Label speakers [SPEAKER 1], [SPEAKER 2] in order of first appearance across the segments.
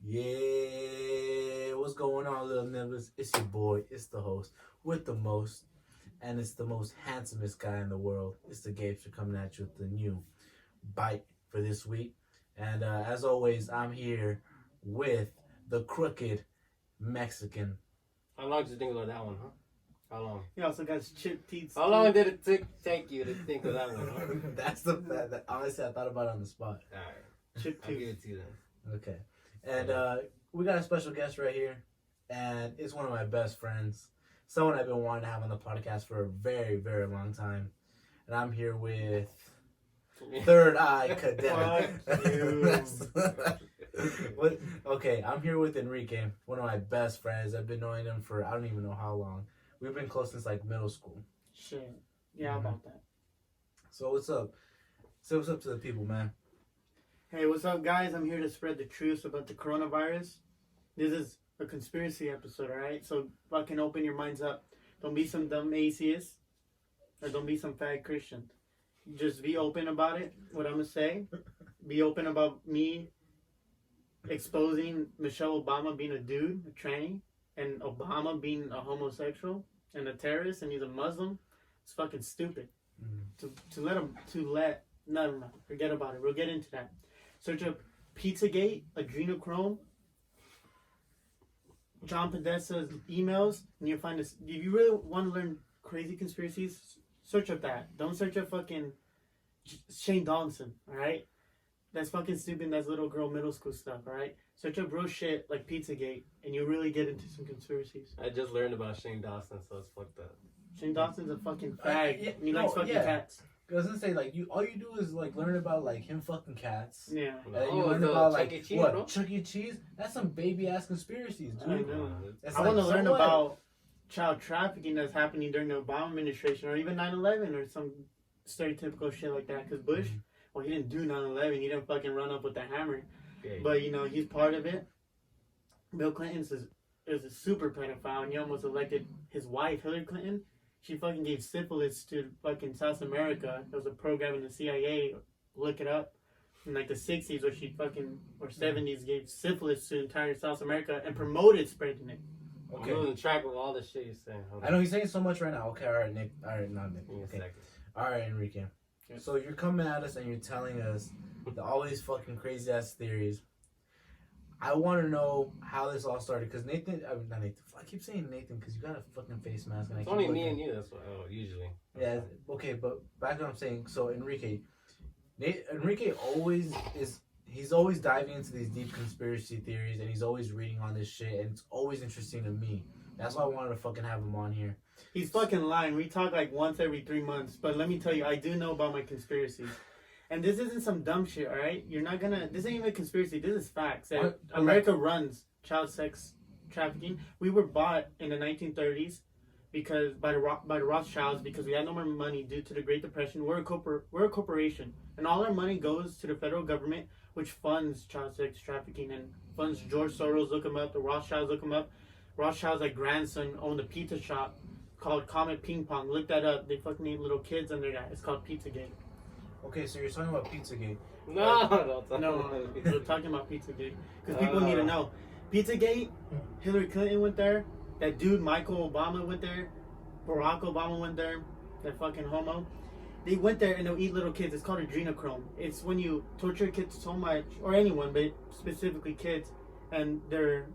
[SPEAKER 1] Yeah, what's going on, little nibblers? It's your boy, it's the host with the most, and it's the most handsomest guy in the world. It's the Gabe for coming at you with the new bite for this week. And as always, I'm here with the crooked Mexican.
[SPEAKER 2] How long did you think about that one, huh? How long?
[SPEAKER 3] He also got his chip teeth.
[SPEAKER 2] How long did it take you to think of that one, huh?
[SPEAKER 1] That's that honestly I thought about it on the spot.
[SPEAKER 2] Alright.
[SPEAKER 3] Chip
[SPEAKER 2] I'll give
[SPEAKER 3] teeth.
[SPEAKER 2] it to you then.
[SPEAKER 1] Okay. And we got a special guest right here, and it's one of my best friends, someone I've been wanting to have on the podcast for a very, very long time. And I'm here with Third Eye Cadet. Okay, I'm here with Enrique, one of my best friends. I've been knowing him for I don't even know how long. We've been close since like middle school.
[SPEAKER 3] Shit. Yeah, about that.
[SPEAKER 1] So what's up? Say what's up to the people, man.
[SPEAKER 3] Hey, what's up, guys? I'm here to spread the truth about the coronavirus. This is a conspiracy episode, alright? So fucking open your minds up. Don't be some dumb atheist, or don't be some fag Christian. Just be open about it, what I'm gonna say. Be open about me exposing Michelle Obama being a dude, a tranny, and Obama being a homosexual and a terrorist, and he's a Muslim. It's fucking stupid. Never mind. Forget about it. We'll get into that. Search up Pizzagate, adrenochrome, John Podesta's emails, and you'll find this. If you really want to learn crazy conspiracies, search up that. Don't search up fucking Shane Dawson, alright? That's fucking stupid. That's little girl middle school stuff, alright? Search up real shit like Pizzagate, and you'll really get into some conspiracies.
[SPEAKER 2] I just learned about Shane Dawson, so it's fucked up.
[SPEAKER 3] Shane Dawson's a fucking fag. He likes fucking cats.
[SPEAKER 1] I was gonna say all you do is like learn about like him fucking cats.
[SPEAKER 3] Yeah.
[SPEAKER 1] And then you learn about like
[SPEAKER 2] Chuck E. Cheese,
[SPEAKER 1] what
[SPEAKER 2] bro?
[SPEAKER 1] Chuck E. Cheese. That's some baby ass conspiracies, dude.
[SPEAKER 3] I know.
[SPEAKER 1] It's
[SPEAKER 3] I want to learn
[SPEAKER 1] so what?
[SPEAKER 3] about child trafficking that's happening during the Obama administration, or even 9/11, or some stereotypical shit like that. Because Bush, well, he didn't do 9/11. He didn't fucking run up with the hammer.
[SPEAKER 2] Okay.
[SPEAKER 3] But you know, he's part of it. Bill Clinton is a super pedophile, and he almost elected his wife, Hillary Clinton. She fucking gave syphilis to fucking South America. There was a program in the CIA. Look it up. In like the 60s or 70s gave syphilis to entire South America and promoted spreading it.
[SPEAKER 2] I'm losing track of all the shit you're saying. Hold
[SPEAKER 1] I know he's saying so much right now. Okay, all right, Nick. All right, not Nick.
[SPEAKER 2] on. Give me a
[SPEAKER 1] Okay.
[SPEAKER 2] second.
[SPEAKER 1] All right, Enrique.
[SPEAKER 3] Yeah.
[SPEAKER 1] So you're coming at us and you're telling us all these fucking crazy ass theories. I want to know how this all started because not Nathan. I keep saying Nathan because you got a fucking face mask. And
[SPEAKER 2] It's only me and you, that's what usually.
[SPEAKER 1] Yeah, okay, but back to what I'm saying. So Enrique always is. He's always diving into these deep conspiracy theories, and he's always reading on this shit, and it's always interesting to me. That's why I wanted to fucking have him on here.
[SPEAKER 3] He's fucking lying. We talk like once every 3 months. But let me tell you, I do know about my conspiracies. And this isn't some dumb shit, alright? You're not gonna... This ain't even a conspiracy. This is facts.
[SPEAKER 1] What?
[SPEAKER 3] America runs child sex trafficking. We were bought in the 1930s because by the Rothschilds because we had no more money due to the Great Depression. We're a corporation. And all our money goes to the federal government, which funds child sex trafficking and funds George Soros. Look him up. The Rothschilds, look him up. Rothschild's like grandson owned a pizza shop called Comet Ping Pong. Look that up. They fucking need little kids under that. It's called Pizzagate.
[SPEAKER 1] Okay, so you're talking about Pizzagate.
[SPEAKER 2] No,
[SPEAKER 3] We're talking about Pizzagate because people need to know. Pizzagate, Hillary Clinton went there. That dude Michael Obama went there. Barack Obama went there. That fucking homo. They went there and they'll eat little kids. It's called adrenochrome. It's when you torture kids so much, or anyone, but specifically kids, and their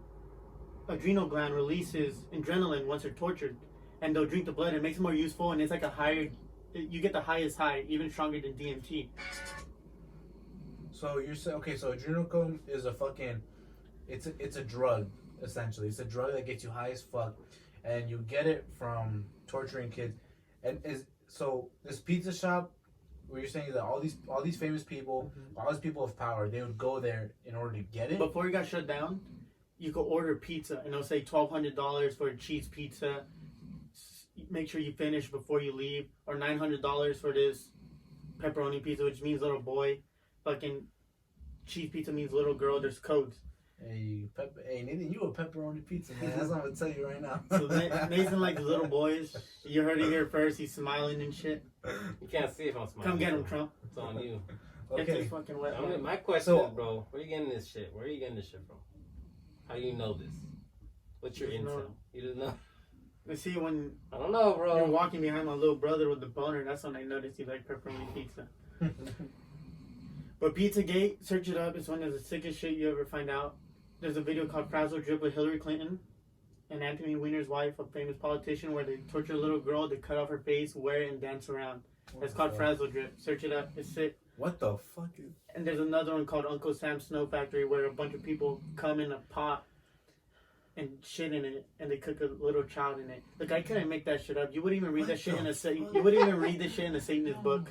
[SPEAKER 3] adrenal gland releases adrenaline once they're tortured, and they'll drink the blood. It makes them more useful, and it's like a higher. You get the highest high, even stronger than DMT.
[SPEAKER 1] So you're saying so adrenochrome is a fucking, it's a drug essentially. It's a drug that gets you high as fuck, and you get it from torturing kids. And so this pizza shop, where you're saying that all these famous people, all these people of power, they would go there in order to get it.
[SPEAKER 3] Before it got shut down, you could order pizza, and they'll say $1,200 for a cheese pizza. Make sure you finish before you leave, or $900 for this pepperoni pizza, which means little boy. Fucking cheese pizza means little girl. There's codes.
[SPEAKER 1] Hey, Nathan, you a pepperoni pizza, man. That's what I'm gonna tell you right now.
[SPEAKER 3] So Nathan likes little boys. You heard it here first. He's smiling and shit.
[SPEAKER 2] You can't see if I'm smiling.
[SPEAKER 3] Come get him, Trump.
[SPEAKER 2] It's on you.
[SPEAKER 3] Get
[SPEAKER 1] Okay.
[SPEAKER 3] this fucking wet.
[SPEAKER 2] My question is, bro, where are you getting this shit? Where are you getting this shit from? How do you know this? What's your
[SPEAKER 3] Just
[SPEAKER 2] intel?
[SPEAKER 3] know.
[SPEAKER 2] You didn't know?
[SPEAKER 3] You see, when
[SPEAKER 2] I don't know,
[SPEAKER 3] you're
[SPEAKER 2] bro.
[SPEAKER 3] walking behind my little brother with the boner, that's when I noticed he liked pepperoni pizza. But Pizzagate, search it up. It's one of the sickest shit you ever find out. There's a video called Frazzle Drip with Hillary Clinton and Anthony Weiner's wife, a famous politician, where they torture a little girl, they cut off her face, wear it, and dance around. That's called Frazzle Drip. Search it up. It's sick.
[SPEAKER 1] What the fuck is?
[SPEAKER 3] And there's another one called Uncle Sam's Snow Factory, where a bunch of people come in a pot and shit in it, and they cook a little child in it. Look, I couldn't make that shit up. You wouldn't even read that shit in a you wouldn't even read this shit in a Satanist book,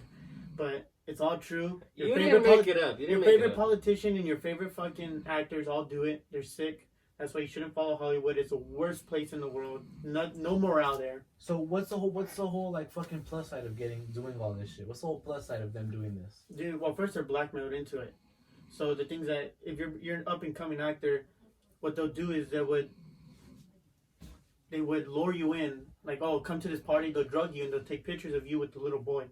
[SPEAKER 3] but it's all true.
[SPEAKER 2] You didn't make it up.
[SPEAKER 3] Your favorite politician and your favorite fucking actors all do it. They're sick. That's why you shouldn't follow Hollywood. It's the worst place in the world. No morale there.
[SPEAKER 1] So what's the whole like fucking plus side of doing all this shit? What's the whole plus side of them doing this?
[SPEAKER 3] Dude, well, first they're blackmailed into it. So the things that if you're an up and coming actor, what they'll do is they would lure you in, like, oh, come to this party. They'll drug you and they'll take pictures of you with the little boy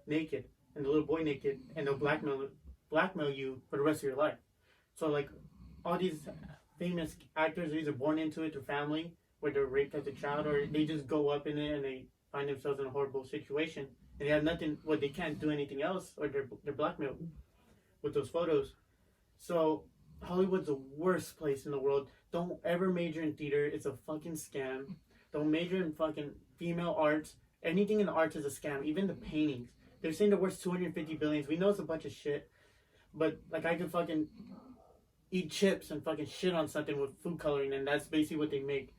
[SPEAKER 3] naked and the little boy naked, and they'll blackmail you for the rest of your life. So like all these famous actors are either born into it, their family, where they're raped as a child, or they just go up in it and they find themselves in a horrible situation and they have nothing. Well, they can't do anything else, or they're blackmailed with those photos. So Hollywood's the worst place in the world. Don't ever major in theater. It's a fucking scam. Don't major in fucking female arts. Anything in the arts is a scam. Even the paintings. They're saying they're worth 250 billions. We know it's a bunch of shit. But like I could fucking eat chips and fucking shit on something with food coloring, and that's basically what they make.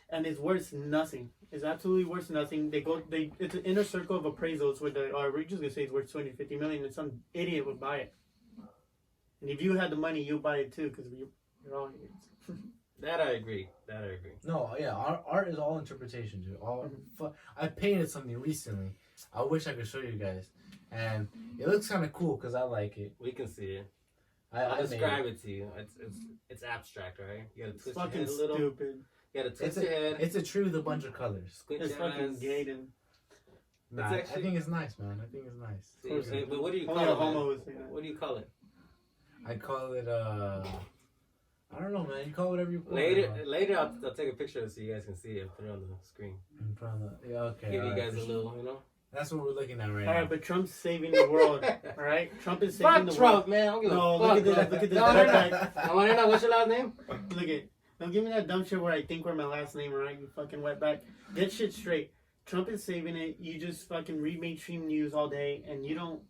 [SPEAKER 3] And it's worth nothing. It's absolutely worth nothing. It's an inner circle of appraisals where we're just gonna say it's worth 250 million, and some idiot would buy it. And if you had the money, you'd buy it too, because you're all idiots.
[SPEAKER 2] That I agree.
[SPEAKER 1] No, yeah, art is all interpretation, dude. I painted something recently. I wish I could show you guys, and it looks kind of cool because I like it.
[SPEAKER 2] We can see it.
[SPEAKER 1] I
[SPEAKER 2] describe it to you. It's abstract, right? You gotta twist your head a little.
[SPEAKER 3] Stupid.
[SPEAKER 2] You gotta twist your head.
[SPEAKER 1] It's a tree with a bunch of colors.
[SPEAKER 2] Squint
[SPEAKER 3] It's
[SPEAKER 2] your
[SPEAKER 3] fucking
[SPEAKER 2] eyes.
[SPEAKER 3] gay and
[SPEAKER 1] Nah, I think it's nice, man. I think it's nice.
[SPEAKER 2] See, but what do you
[SPEAKER 3] only
[SPEAKER 2] call
[SPEAKER 3] a homo
[SPEAKER 2] it?
[SPEAKER 3] would say that.
[SPEAKER 2] What do you call it?
[SPEAKER 1] I call it I don't know, man. You call it whatever you want.
[SPEAKER 2] Later, I'll take a picture of it so you guys can see it and put it on the screen.
[SPEAKER 1] In front of yeah, okay.
[SPEAKER 2] Give you
[SPEAKER 1] alright,
[SPEAKER 2] guys a little, you know.
[SPEAKER 1] That's what we're looking at right
[SPEAKER 3] All
[SPEAKER 1] now.
[SPEAKER 3] right, but Trump's saving the world. All right, Trump is saving the
[SPEAKER 2] Fuck Trump,
[SPEAKER 3] world.
[SPEAKER 2] man. I don't give
[SPEAKER 3] No,
[SPEAKER 2] a
[SPEAKER 3] look
[SPEAKER 2] fuck,
[SPEAKER 3] at this.
[SPEAKER 2] bro.
[SPEAKER 3] Look at this.
[SPEAKER 2] No, no, no.
[SPEAKER 3] Wetback.
[SPEAKER 2] I want to know what's your last name.
[SPEAKER 3] Look at. Don't give me that dumb shit where I think we're my last name, all right? You fucking wetback. Get shit straight. Trump is saving it. You just fucking read mainstream news all day, and you don't.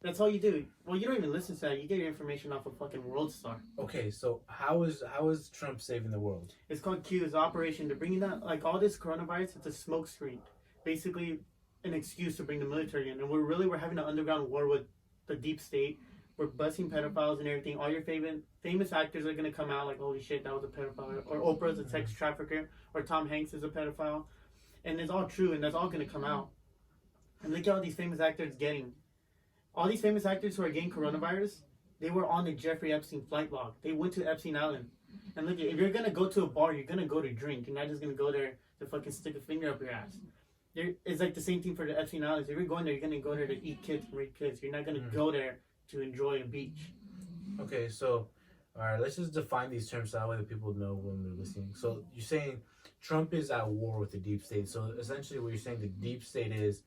[SPEAKER 3] That's all you do. Well, you don't even listen to that. You get your information off of fucking World Star.
[SPEAKER 1] Okay, so how is Trump saving the world?
[SPEAKER 3] It's called Q. It's Operation. They're bringing that, like all this coronavirus, it's a smoke screen. Basically, an excuse to bring the military in. And we're having an underground war with the deep state. We're busting pedophiles and everything. All your famous actors are going to come out like, holy shit, that was a pedophile. Or Oprah's a sex trafficker. Or Tom Hanks is a pedophile. And it's all true, and that's all going to come out. And look at all these famous actors getting. All these famous actors who are getting coronavirus, they were on the Jeffrey Epstein flight log. They went to Epstein Island. And look, if you're going to go to a bar, you're going to go to drink. You're not just going to go there to fucking stick a finger up your ass. It's like the same thing for the Epstein Islands. If you're going there, you're going to go there to eat kids and rape kids. You're not going to go there to enjoy a beach.
[SPEAKER 1] Okay, so, all right, let's just define these terms so that way the people know when they're listening. So you're saying Trump is at war with the deep state. So essentially what you're saying the deep state is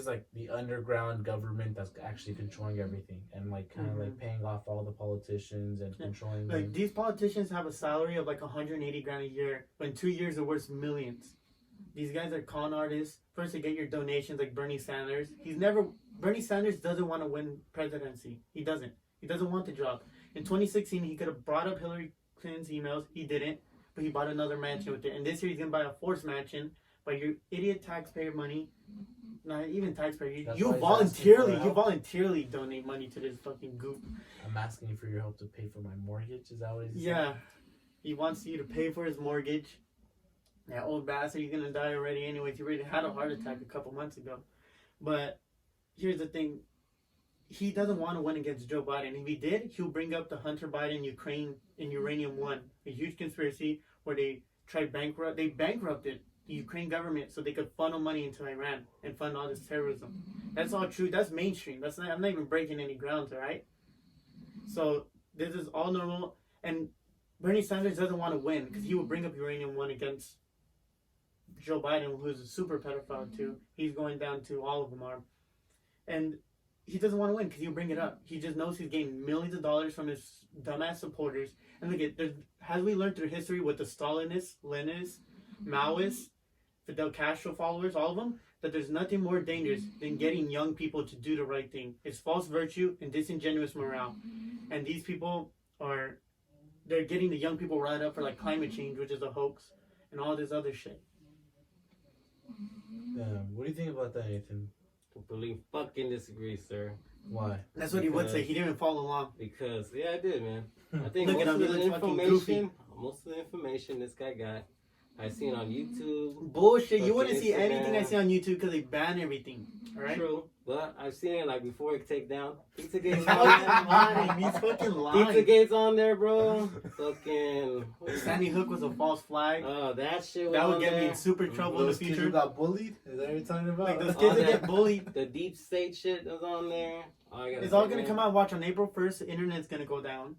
[SPEAKER 1] like the underground government that's actually controlling everything and like kind of like paying off all the politicians and controlling them.
[SPEAKER 3] Like these politicians have a salary of like 180 grand a year, but in 2 years they're worth millions. These guys are con artists. First, they get your donations, like Bernie Sanders. Bernie Sanders doesn't want to win presidency. He doesn't want the job. In 2016, he could have brought up Hillary Clinton's emails. He didn't, but he bought another mansion with it. And this year, he's going to buy a fourth mansion by your idiot taxpayer money. Not even taxpayer. You voluntarily donate money to this fucking goop.
[SPEAKER 1] I'm asking you for your help to pay for my mortgage. Is that what he's saying?
[SPEAKER 3] Yeah. He wants you to pay for his mortgage. That old bastard, he's gonna die already anyways. He already had a heart attack a couple months ago. But here's the thing. He doesn't want to win against Joe Biden. If he did, he'll bring up the Hunter Biden Ukraine and Uranium One, a huge conspiracy where they bankrupted the Ukraine government so they could funnel money into Iran and fund all this terrorism. That's all true. That's mainstream. I'm not even breaking any grounds, all right? So this is all normal. And Bernie Sanders doesn't want to win because he will bring up uranium one against Joe Biden, who's a super pedophile too. He's going down to all of them are, and he doesn't want to win because he'll bring it up. He just knows he's getting millions of dollars from his dumbass supporters. And look at, as we learned through history with the Stalinists, Leninists, Maoists, Fidel Castro followers, all of them, that there's nothing more dangerous than getting young people to do the right thing. It's false virtue and disingenuous morale. And these people they're getting the young people riled up for like climate change, which is a hoax, and all this other shit.
[SPEAKER 1] What do you think about that, Nathan?
[SPEAKER 2] Completely fucking disagree, sir.
[SPEAKER 1] Why?
[SPEAKER 3] That's what he would say. He didn't follow along.
[SPEAKER 2] Because, yeah, I did, man. I think
[SPEAKER 3] Look at him, he
[SPEAKER 2] most of the information this guy got, I seen on YouTube.
[SPEAKER 3] Bullshit. You wouldn't see
[SPEAKER 2] Instagram.
[SPEAKER 3] anything I see on YouTube because they ban everything. All right?
[SPEAKER 2] True, but I've seen it like before it take down. Pizzagate's
[SPEAKER 3] He's
[SPEAKER 2] on
[SPEAKER 3] fucking lying.
[SPEAKER 2] there.
[SPEAKER 3] He's fucking lying.
[SPEAKER 2] Pizzagate's on there, bro. Fucking.
[SPEAKER 3] Sandy Hook was a false flag.
[SPEAKER 2] Oh, that shit was
[SPEAKER 3] That would
[SPEAKER 2] on
[SPEAKER 3] get me
[SPEAKER 2] there.
[SPEAKER 3] in super trouble in the
[SPEAKER 1] Those kids
[SPEAKER 3] future.
[SPEAKER 1] who got bullied? Is that what you're talking about?
[SPEAKER 3] Like those
[SPEAKER 2] All
[SPEAKER 3] kids that
[SPEAKER 2] that-
[SPEAKER 3] get bullied.
[SPEAKER 2] The deep state shit was on there.
[SPEAKER 3] It's all gonna come out. Watch on April 1st. The internet's gonna go down.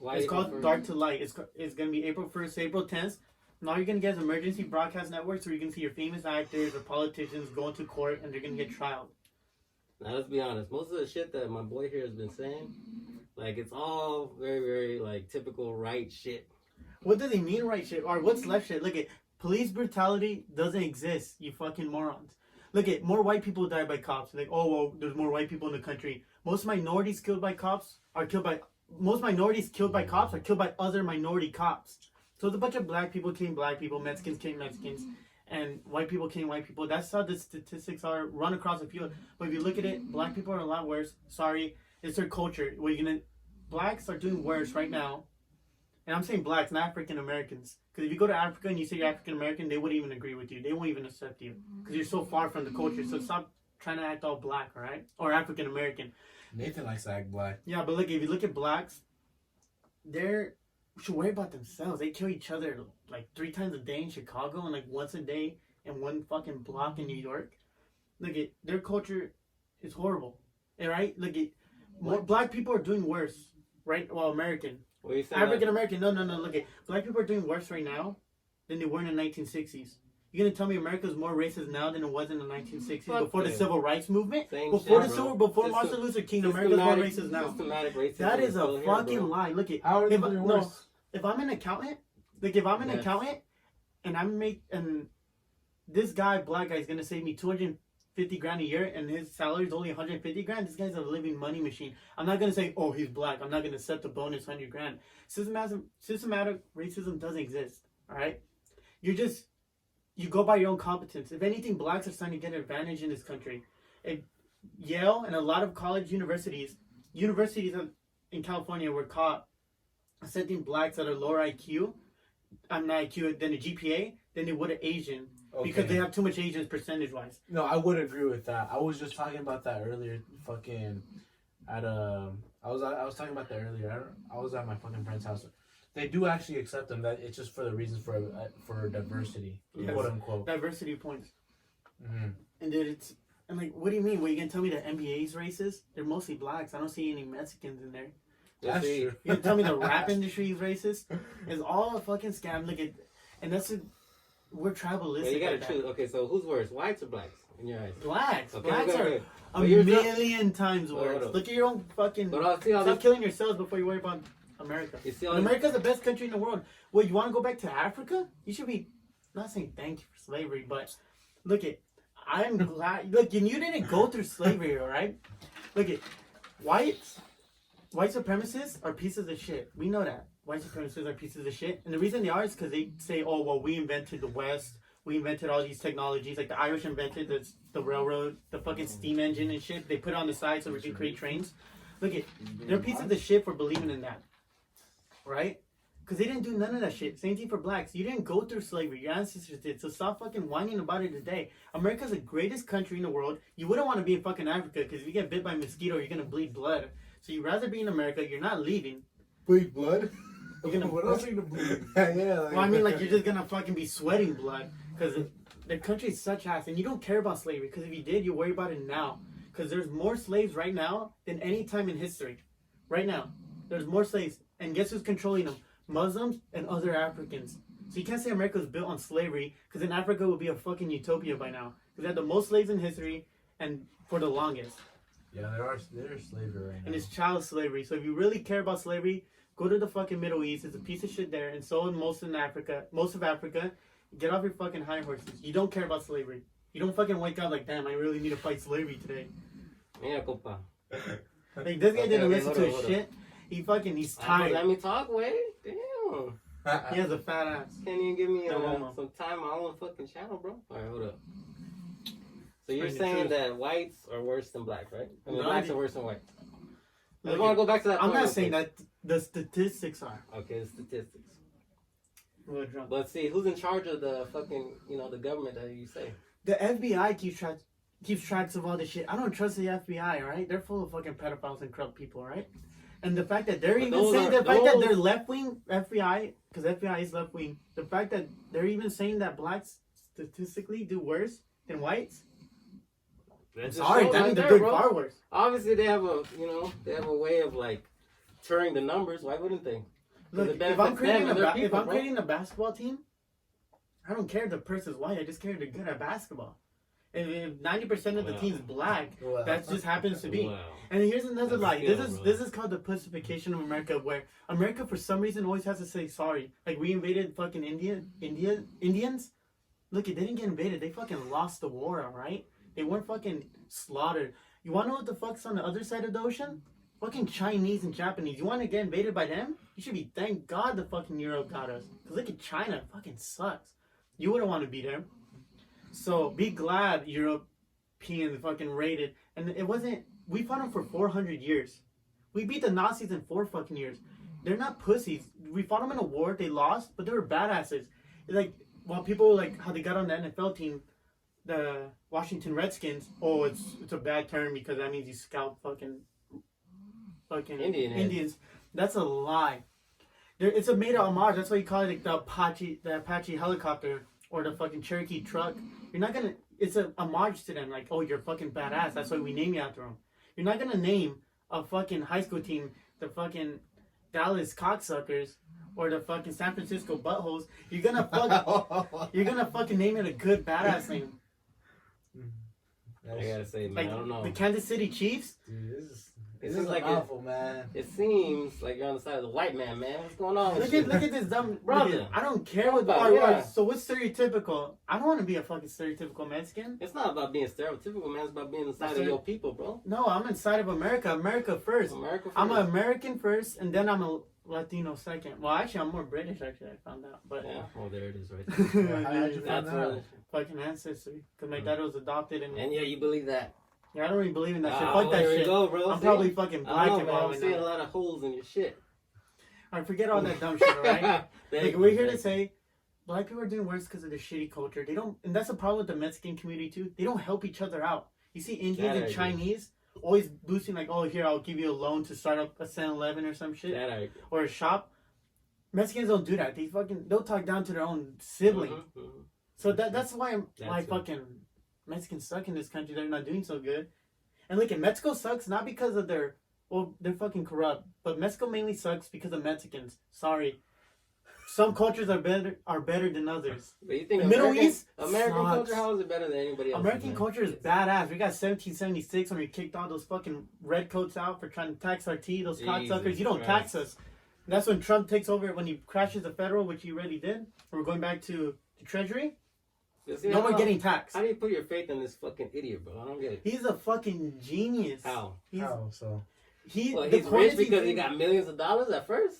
[SPEAKER 3] It's called Dark to Light. It's gonna be April 1st, April 10th. And all you're gonna get is emergency broadcast networks where you can see your famous actors or politicians going to court and they're gonna get trialed.
[SPEAKER 2] Now let's be honest. Most of the shit that my boy here has been saying, like it's all very, very like typical right shit.
[SPEAKER 3] What does he mean right shit? Or what's left shit? Look at police brutality doesn't exist, you fucking morons. Look at more white people die by cops. Like, oh well, there's more white people in the country. Most minorities killed by cops are killed by other minority cops. So it's a bunch of black people killing black people, Mexicans killing Mexicans, and white people killing white people. That's how the statistics are run across the field. But if you look at it, black people are a lot worse. Sorry, it's their culture. Blacks are doing worse right now. And I'm saying blacks, not African Americans. Because if you go to Africa and you say you're African American, they wouldn't even agree with you. They won't even accept you. Because you're so far from the culture. So stop trying to act all black, all right? Or African American.
[SPEAKER 1] Nathan likes to act black.
[SPEAKER 3] Yeah, but look, if you look at blacks, they should worry about themselves. They kill each other like 3 times a day in Chicago and like once a day in one fucking block in New York. Look at their culture is horrible. All right? Look at more black people are doing worse, right? Well, American.
[SPEAKER 2] What are you saying?
[SPEAKER 3] African American. No. Look at black people are doing worse right now than they were in the 1960s. You're gonna tell me America's more racist now than it was in the 1960s before the civil rights movement? Before Martin Luther King, America's more racist now. That is a fucking lie. Look at if I'm an accountant, and this black guy is gonna save me $250,000 a year, and his salary is only $150,000. This guy's a living money machine. I'm not gonna say, oh, he's black. I'm not gonna set the bonus $100,000. Systematic racism doesn't exist. All right, you go by your own competence. If anything, blacks are starting to get an advantage in this country. Yale and a lot of universities in California were caught accepting blacks that are lower IQ, than a GPA, than they would an Asian.
[SPEAKER 1] Okay.
[SPEAKER 3] Because they have too much Asians percentage-wise.
[SPEAKER 1] No, I would agree with that. I was just talking about that earlier. I was talking about that earlier. I was at my fucking friend's house. They do actually accept them. That it's just for the reasons for diversity, quote unquote.
[SPEAKER 3] Diversity points.
[SPEAKER 1] Mm-hmm.
[SPEAKER 3] And like, what do you mean? What, you gonna tell me the NBA's racist? They're mostly blacks. I don't see any Mexicans in there.
[SPEAKER 1] That's true.
[SPEAKER 3] You gonna tell me the rap industry is racist? It's all a fucking scam. We're tribalistic.
[SPEAKER 2] Well, you gotta choose. Okay, so who's worse, whites or blacks in your eyes?
[SPEAKER 3] Blacks.
[SPEAKER 2] Okay,
[SPEAKER 3] Blacks
[SPEAKER 2] okay.
[SPEAKER 3] are a million times worse. Look at your own fucking. Stop killing yourselves before you worry about America. America's the best country in the world. Well, you want to go back to Africa? You should be not saying thank you for slavery, but I'm glad. Look, and you didn't go through slavery, all right? Look at white supremacists are pieces of shit. We know that. White supremacists are pieces of shit. And the reason they are is because they say, oh, well, we invented the West. We invented all these technologies. Like the Irish invented the railroad, the fucking steam engine and shit. They put it on the side so we can create trains. Look at, they're pieces of shit for believing in that. Right? Because they didn't do none of that shit. Same thing for blacks. You didn't go through slavery. Your ancestors did. So stop fucking whining about it today. America's the greatest country in the world. You wouldn't want to be in fucking Africa because if you get bit by a mosquito, you're going to bleed blood. So you'd rather be in America. You're not leaving.
[SPEAKER 1] Bleed blood?
[SPEAKER 3] What
[SPEAKER 1] else are you gonna bleed? Yeah.
[SPEAKER 3] Well, I mean, like, you're just gonna fucking be sweating blood because the country is such ass, and you don't care about slavery. Because if you did, you worry about it now. Because there's more slaves right now than any time in history. Right now, there's more slaves, and guess who's controlling them? Muslims, and other Africans. So you can't say America was built on slavery, because then Africa would be a fucking utopia by now. Because they had the most slaves in history, and for the longest.
[SPEAKER 1] Yeah, there's slavery right now.
[SPEAKER 3] And it's child slavery. So if you really care about slavery, go to the fucking Middle East. It's a piece of shit there, and so in most of Africa. Get off your fucking high horses. You don't care about slavery. You don't fucking wake up like, damn, I really need to fight slavery today.
[SPEAKER 2] Yeah, compa.
[SPEAKER 3] Like, this guy didn't listen to his
[SPEAKER 2] hold on.
[SPEAKER 3] shit. He's tired.
[SPEAKER 2] Let me talk, wait. Damn.
[SPEAKER 3] He has a fat ass.
[SPEAKER 2] Can't even give me
[SPEAKER 3] No homo.
[SPEAKER 2] some time on my own fucking channel, bro. Alright, hold up. So you're
[SPEAKER 3] Find the
[SPEAKER 2] saying
[SPEAKER 3] truth.
[SPEAKER 2] that whites are worse than blacks, right? I mean,
[SPEAKER 3] No,
[SPEAKER 2] blacks
[SPEAKER 3] I-
[SPEAKER 2] are worse than whites. I
[SPEAKER 3] Look,
[SPEAKER 2] want to go back to that
[SPEAKER 3] I'm
[SPEAKER 2] point
[SPEAKER 3] not
[SPEAKER 2] real
[SPEAKER 3] saying
[SPEAKER 2] quick.
[SPEAKER 3] that the statistics are.
[SPEAKER 2] Okay, the statistics.
[SPEAKER 3] We're drunk.
[SPEAKER 2] But see, who's in charge of the fucking, the government that you say?
[SPEAKER 3] The FBI keeps tracks of all this shit. I don't trust the FBI, alright? They're full of fucking pedophiles and corrupt people, right? And the fact that they're
[SPEAKER 2] But
[SPEAKER 3] even
[SPEAKER 2] those
[SPEAKER 3] saying
[SPEAKER 2] are-
[SPEAKER 3] the fact that
[SPEAKER 2] those-
[SPEAKER 3] they're left wing FBI, because FBI is left wing. The fact that they're even saying that blacks statistically do worse than whites.
[SPEAKER 2] That's
[SPEAKER 3] Sorry,
[SPEAKER 2] just
[SPEAKER 3] that
[SPEAKER 2] right
[SPEAKER 3] means they're
[SPEAKER 2] there,
[SPEAKER 3] doing
[SPEAKER 2] bro.
[SPEAKER 3] far worse.
[SPEAKER 2] Obviously, they have a way of like turning the numbers. Why wouldn't they?
[SPEAKER 3] Look,
[SPEAKER 2] it
[SPEAKER 3] if I'm
[SPEAKER 2] benefits them
[SPEAKER 3] creating
[SPEAKER 2] and their people,
[SPEAKER 3] if I'm
[SPEAKER 2] bro.
[SPEAKER 3] creating a basketball team, I don't care if the person's white. I just care if they're good at basketball. If 90% of the
[SPEAKER 2] Wow.
[SPEAKER 3] team's black,
[SPEAKER 1] Wow.
[SPEAKER 3] that just happens to be.
[SPEAKER 2] Wow.
[SPEAKER 3] And here's another
[SPEAKER 2] That's
[SPEAKER 3] lie.
[SPEAKER 2] skill,
[SPEAKER 3] This is
[SPEAKER 2] bro.
[SPEAKER 3] this is called the pussification of America, where America for some reason always has to say sorry. Like we invaded fucking Indians. Look, they didn't get invaded. They fucking lost the war, alright? They weren't fucking slaughtered. You wanna know what the fuck's on the other side of the ocean? Fucking Chinese and Japanese. You wanna get invaded by them? You should be thank God the fucking Europe got us. Cause look at China, it fucking sucks. You wouldn't want to be there. So be glad Europeans fucking raided. And it wasn't, we fought them for 400 years. We beat the Nazis in 4 fucking years. They're not pussies. We fought them in a war, they lost, but they were badasses. Like, while people like how they got on the NFL team, the Washington Redskins, oh, it's a bad term because that means you scout fucking Indians. That's a lie. It's a made homage. That's why you call it like the Apache helicopter or the fucking Cherokee truck. You're not gonna. It's a homage to them. Like, oh, you're fucking badass. That's why we name you after them. You're not gonna name a fucking high school team the fucking Dallas cocksuckers or the fucking San Francisco buttholes. You're gonna fucking name it a good badass name.
[SPEAKER 2] I gotta say, man,
[SPEAKER 3] Like
[SPEAKER 2] I don't know.
[SPEAKER 3] the Kansas City Chiefs.
[SPEAKER 1] Dude,
[SPEAKER 2] This
[SPEAKER 1] this
[SPEAKER 2] is
[SPEAKER 1] is
[SPEAKER 2] like
[SPEAKER 1] awful, man.
[SPEAKER 2] It seems like you're on the side of the white man, man. What's going on? with
[SPEAKER 3] Look
[SPEAKER 2] you?
[SPEAKER 3] at this dumb
[SPEAKER 2] Brother.
[SPEAKER 3] I don't care what.
[SPEAKER 2] Brother,
[SPEAKER 3] Alright,
[SPEAKER 2] yeah.
[SPEAKER 3] so what's stereotypical? I don't want to be a fucking stereotypical Mexican.
[SPEAKER 2] It's not about being stereotypical, man. It's about being inside of your people, bro.
[SPEAKER 3] No, I'm inside of America. America first.
[SPEAKER 2] America first.
[SPEAKER 3] I'm an American first, and then I'm a Latino second. Well, actually, I'm more British. Actually, I found out, but
[SPEAKER 2] Yeah, well, there it is right there.
[SPEAKER 1] Yeah, how'd you find
[SPEAKER 2] That's
[SPEAKER 1] that?
[SPEAKER 2] what.
[SPEAKER 3] fucking ancestry. Because my dad was adopted, and
[SPEAKER 2] And yeah, you believe that.
[SPEAKER 3] yeah, I don't really believe in that shit.
[SPEAKER 2] Ah,
[SPEAKER 3] Fuck that
[SPEAKER 2] there we
[SPEAKER 3] shit.
[SPEAKER 2] go, bro.
[SPEAKER 3] I'm
[SPEAKER 2] See?
[SPEAKER 3] probably fucking black
[SPEAKER 2] I know,
[SPEAKER 3] and
[SPEAKER 2] man.
[SPEAKER 3] all
[SPEAKER 2] I'm seeing a
[SPEAKER 3] right
[SPEAKER 2] lot of holes in your shit.
[SPEAKER 3] Alright, forget all that dumb shit, alright?
[SPEAKER 2] Thank
[SPEAKER 3] Like,
[SPEAKER 2] you,
[SPEAKER 3] we're here to
[SPEAKER 2] thank
[SPEAKER 3] say black people are doing worse because of the shitty culture. They don't, and that's a problem with the Mexican community too. They don't help each other out. You see Indians
[SPEAKER 2] That I
[SPEAKER 3] and
[SPEAKER 2] agree.
[SPEAKER 3] Chinese always boosting like, oh, here, I'll give you a loan to start up a 7-Eleven or some
[SPEAKER 2] you.
[SPEAKER 3] shit.
[SPEAKER 2] That I agree.
[SPEAKER 3] Or a shop. Mexicans don't do that. They'll talk down to their own sibling.
[SPEAKER 2] Mhm, mhm.
[SPEAKER 3] So that's why
[SPEAKER 2] That's it.
[SPEAKER 3] fucking Mexicans suck in this country. They're not doing so good. And look, Mexico sucks not because of they're fucking corrupt, but Mexico mainly sucks because of Mexicans. Sorry. Some cultures are better than others.
[SPEAKER 2] But you think
[SPEAKER 3] The Middle
[SPEAKER 2] American,
[SPEAKER 3] East
[SPEAKER 2] American
[SPEAKER 3] sucks.
[SPEAKER 2] culture, how is it better than anybody else?
[SPEAKER 3] American culture is badass. We got 1776 when we kicked all those fucking redcoats out for trying to tax our tea. Those cocksuckers.
[SPEAKER 2] Jesus
[SPEAKER 3] You don't tax
[SPEAKER 2] Christ.
[SPEAKER 3] us. And that's when Trump takes over, when he crashes the federal, which he already did. And we're going back to the Treasury.
[SPEAKER 2] See,
[SPEAKER 3] No more getting taxed.
[SPEAKER 2] How do you put your faith in this fucking idiot, bro? I don't get it.
[SPEAKER 3] He's a fucking genius.
[SPEAKER 2] How?
[SPEAKER 3] He's,
[SPEAKER 1] How so?
[SPEAKER 2] Well,
[SPEAKER 3] the
[SPEAKER 2] he's
[SPEAKER 3] point
[SPEAKER 2] rich
[SPEAKER 3] is
[SPEAKER 2] because he got millions of dollars at first.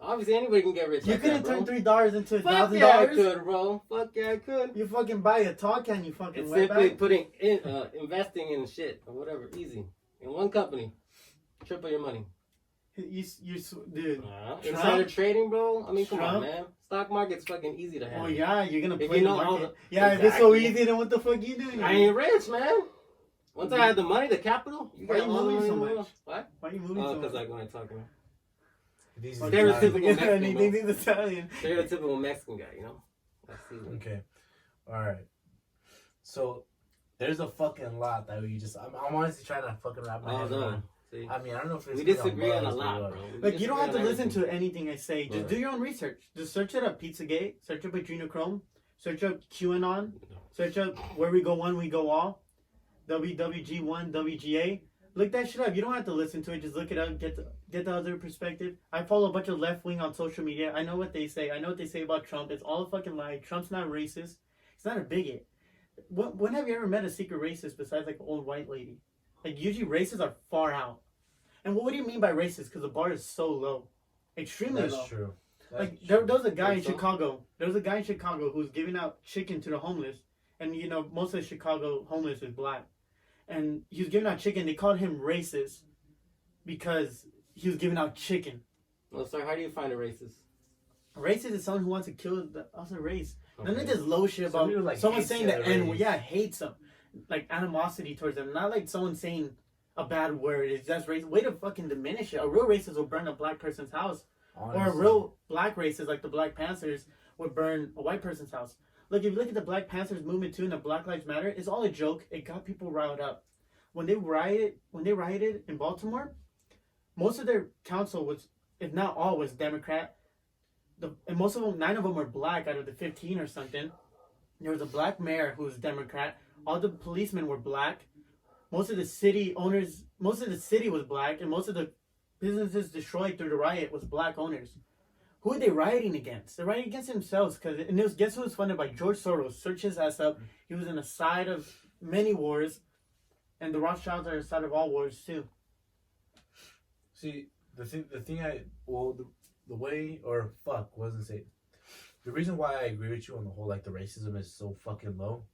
[SPEAKER 2] Obviously, anybody can get rich.
[SPEAKER 3] You
[SPEAKER 2] like
[SPEAKER 3] couldn't
[SPEAKER 2] that, bro.
[SPEAKER 3] turn $3 into
[SPEAKER 2] Fuck yeah, I
[SPEAKER 3] $1,000.
[SPEAKER 2] could, bro. Fuck yeah, I could.
[SPEAKER 3] You fucking buy a tall can, you fucking
[SPEAKER 2] It's
[SPEAKER 3] wet
[SPEAKER 2] simply
[SPEAKER 3] back.
[SPEAKER 2] putting in, investing in shit or whatever, easy in one company, triple your money.
[SPEAKER 3] Dude. Trump?
[SPEAKER 2] Insider trading, bro. I mean, come on,
[SPEAKER 3] Trump?
[SPEAKER 2] man. Stock market's fucking easy to handle.
[SPEAKER 3] Oh yeah, you're gonna
[SPEAKER 2] If
[SPEAKER 3] play
[SPEAKER 2] you
[SPEAKER 3] the
[SPEAKER 2] know all
[SPEAKER 3] market.
[SPEAKER 2] the-
[SPEAKER 3] Yeah, if it's so
[SPEAKER 2] Exactly.
[SPEAKER 3] easy, then what the fuck you doing?
[SPEAKER 2] I ain't rich, man. Once I had the money, the capital,
[SPEAKER 3] Why
[SPEAKER 2] got
[SPEAKER 3] you
[SPEAKER 2] all the
[SPEAKER 3] moving
[SPEAKER 2] money
[SPEAKER 3] so
[SPEAKER 2] in the
[SPEAKER 3] much?
[SPEAKER 2] world. What?
[SPEAKER 3] Why are you moving
[SPEAKER 2] Oh,
[SPEAKER 3] so
[SPEAKER 2] because
[SPEAKER 3] much?
[SPEAKER 2] like when I talk about
[SPEAKER 1] These
[SPEAKER 2] Stereotypical
[SPEAKER 3] Yeah,
[SPEAKER 2] Mexican,
[SPEAKER 3] he
[SPEAKER 2] bro.
[SPEAKER 3] thinks he's Italian.
[SPEAKER 2] stereotypical Mexican guy, you know. I see.
[SPEAKER 1] Okay. All right. So there's a fucking lot that we just. I'm honestly trying to fucking wrap my
[SPEAKER 2] Oh
[SPEAKER 1] head
[SPEAKER 2] no.
[SPEAKER 1] around.
[SPEAKER 2] See?
[SPEAKER 1] I mean, I don't know if it's
[SPEAKER 2] We
[SPEAKER 1] been
[SPEAKER 2] disagree on a
[SPEAKER 1] buzz or
[SPEAKER 2] lot,
[SPEAKER 1] what.
[SPEAKER 2] bro. We
[SPEAKER 3] Like, you don't have to
[SPEAKER 2] disagree on
[SPEAKER 3] listen
[SPEAKER 2] everything.
[SPEAKER 3] to anything I say. Just
[SPEAKER 2] Right.
[SPEAKER 3] do your own research. Just search it up, Pizzagate. Search up adrenochrome. Search up QAnon. Search up Where We Go One, We Go All. WWG1, WGA. Look that shit up. You don't have to listen to it. Just look it up. Get the other perspective. I follow a bunch of left wing on social media. I know what they say. I know what they say about Trump. It's all a fucking lie. Trump's not racist. He's not a bigot. When have you ever met a secret racist besides like an old white lady? Like, usually racists are far out. And what do you mean by racist? Because the bar is so low. Extremely
[SPEAKER 1] That's
[SPEAKER 3] low.
[SPEAKER 1] true.
[SPEAKER 3] Like, there was a guy in
[SPEAKER 2] Think so?
[SPEAKER 3] Chicago. There was a guy in Chicago who was giving out chicken to the homeless. And, you know, most of the Chicago homeless is black. And he was giving out chicken. They called him racist because he was giving out chicken.
[SPEAKER 2] Well, sir, how do you find a racist?
[SPEAKER 3] Racist is someone who wants to kill the other race. None of
[SPEAKER 2] Okay.
[SPEAKER 3] this low shit about
[SPEAKER 1] Somebody who, like,
[SPEAKER 3] someone
[SPEAKER 1] hates
[SPEAKER 3] saying
[SPEAKER 1] the
[SPEAKER 3] the
[SPEAKER 1] other
[SPEAKER 3] N word.
[SPEAKER 1] race.
[SPEAKER 3] Yeah, hates them. Like, animosity towards them. Not like someone saying a bad word. It's just racist. Way to fucking diminish it. A real racist will burn a black person's house. Or a
[SPEAKER 1] Honestly.
[SPEAKER 3] real black racist, like the Black Panthers, would burn a white person's house. Look, if you look at the Black Panthers movement too, and the Black Lives Matter, it's all a joke. It got people riled up. When they rioted in Baltimore, most of their council was, if not all, was Democrat. And most of them, 9 of them were black out of the 15 or something. There was a black mayor who was Democrat. All the policemen were black. Most of the city owners, most of the city was black, and most of the businesses destroyed through the riot was black owners. Who are they rioting against? They're rioting against themselves. Guess who was funded by George Soros? Search his ass up. He was in the side of many wars, and the Rothschilds are the side of all wars too.
[SPEAKER 1] See, the way, or fuck, wasn't say. The reason why I agree with you on the whole, like, the racism is so fucking low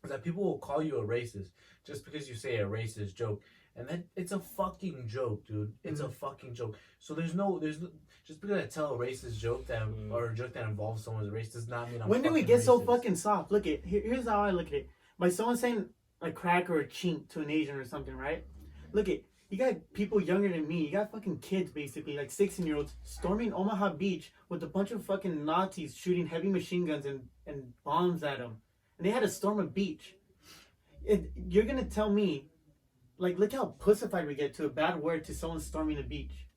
[SPEAKER 1] is that people will call you a racist just because you say a racist joke. And then it's a fucking joke, dude. It's a fucking joke. So there's no, just because I tell a racist joke or a joke that involves someone's race does not mean I'm
[SPEAKER 3] When did we
[SPEAKER 1] fucking
[SPEAKER 3] get so
[SPEAKER 1] racist.
[SPEAKER 3] fucking soft? Look at here's how I look at it. By someone saying a crack or a chink to an Asian or something, right? Look at, you got people younger than me. You got fucking kids, basically, like 16-year-olds, storming Omaha Beach with a bunch of fucking Nazis shooting heavy machine guns and bombs at them. And they had to storm a beach. You're gonna tell me, like, look how pussified we get to a bad word to someone storming a beach.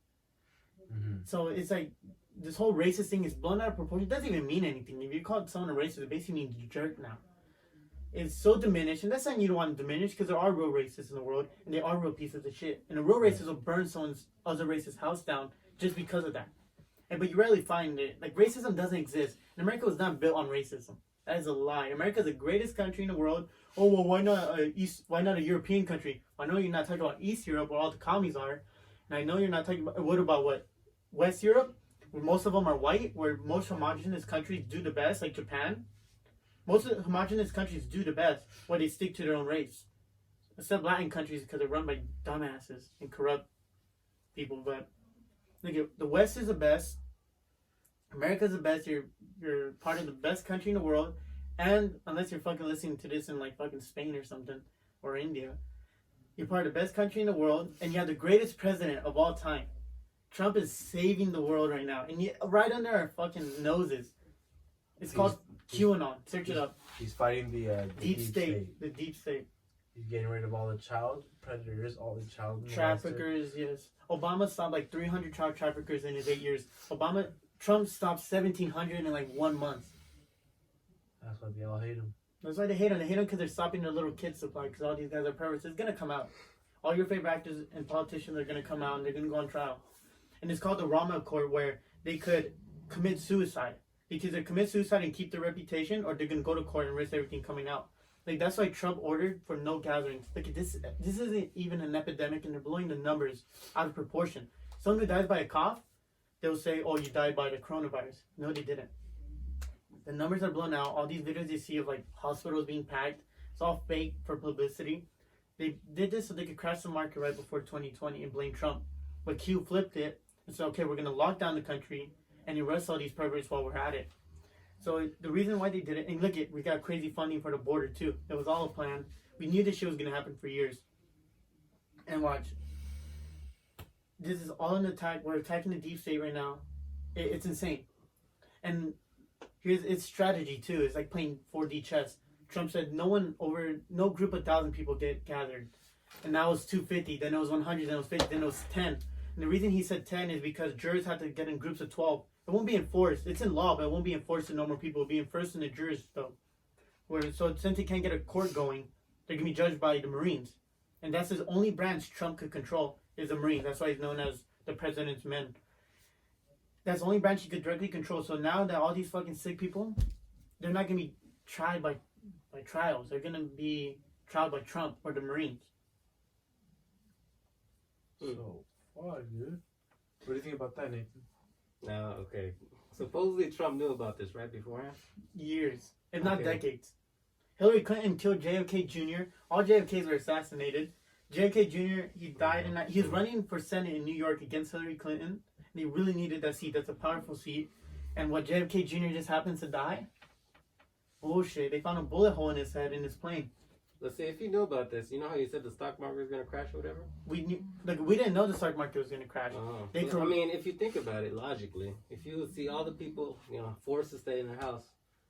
[SPEAKER 1] Mm-hmm.
[SPEAKER 3] So it's like, this whole racist thing is blown out of proportion. It doesn't even mean anything. If you call someone a racist, it basically means jerk now. It's so diminished, and that's not you don't want to diminish, because there are real racists in the world, and they are real pieces of shit. And a real racist will burn someone's other racist house down just because of that. But you rarely find it. Like, racism doesn't exist. And America was not built on racism. That is a lie. America is the greatest country in the world. Oh, well, why not a European country? I know you're not talking about East Europe, where all the commies are. And I know you're not talking about, what about what? West Europe, where most of them are white, where most homogenous countries do the best, like Japan. Most of the homogenous countries do the best, where they stick to their own race. Except Latin countries, because they're run by dumbasses and corrupt people. But look, the West is the best. America's the best. You're part of the best country in the world. And unless you're fucking listening to this in like fucking Spain or something, or India, you're part of the best country in the world, and you have the greatest president of all time. Trump is saving the world right now, and right under our fucking noses. It's called QAnon. Search it up.
[SPEAKER 1] He's fighting the
[SPEAKER 3] Deep state. The deep state.
[SPEAKER 1] He's getting rid of all the child predators, all the child
[SPEAKER 3] Traffickers, yes. Obama stopped like 300 child traffickers in his 8 years. Trump stopped 1,700 in like 1 month.
[SPEAKER 1] That's why they all hate him.
[SPEAKER 3] That's why they hate him. They hate him because they're stopping their little kid supply, because all these guys are perverts. It's going to come out. All your favorite actors and politicians are going to come out, and they're going to go on trial. And it's called the Rama Court, where they could commit suicide. They could either commit suicide and keep their reputation, or they're going to go to court and risk everything coming out. Like, that's why Trump ordered for no gatherings. Like, this isn't even an epidemic, and they're blowing the numbers out of proportion. Someone who dies by a cough, they'll say, oh, you died by the coronavirus. No, they didn't. The numbers are blown out. All these videos you see of, like, hospitals being packed, it's all fake for publicity. They did this so they could crash the market right before 2020 and blame Trump. But Q flipped it and said, okay, we're going to lock down the country and arrest all these perverts while we're at it. So the reason why they did it, and look at, we got crazy funding for the border too. It was all a plan. We knew this shit was going to happen for years. And watch. This is all an attack. We're attacking the deep state right now. It's insane. And here's its strategy too. It's like playing 4D chess. Trump said no group of 1,000 people get gathered. and now it's 250. Then it was 100. Then it was 50. Then it was 10. And the reason he said 10 is because jurors have to get in groups of 12. It won't be enforced. It's in law, but it won't be enforced to normal people. It'll be enforced in the jurors, though. So since he can't get a court going, they're going to be judged by the Marines. And that's his only branch Trump could control is the Marines. That's why he's known as the president's men. That's the only branch he could directly control. So now that all these fucking sick people, they're not going to be tried by trials. They're going to be tried by Trump or the Marines.
[SPEAKER 1] So, fuck, dude. What do you think about that, Nathan?
[SPEAKER 2] No, okay. Supposedly Trump knew about this right beforehand.
[SPEAKER 3] Years, if not
[SPEAKER 2] Okay.
[SPEAKER 3] decades. Hillary Clinton killed JFK Jr. All JFKs were assassinated. JFK Jr. He died he was running for Senate in New York against Hillary Clinton. And he really needed that seat. That's a powerful seat. And what JFK Jr. just happens to die? Bullshit. They found a bullet hole in his head in his plane.
[SPEAKER 2] Let's see if you know about this. You know how you said the stock market was gonna crash or whatever?
[SPEAKER 3] We didn't know the stock market was going to crash.
[SPEAKER 2] Oh.
[SPEAKER 3] They
[SPEAKER 2] I mean, if you think about it logically, if you would see all the people, forced to stay in their house,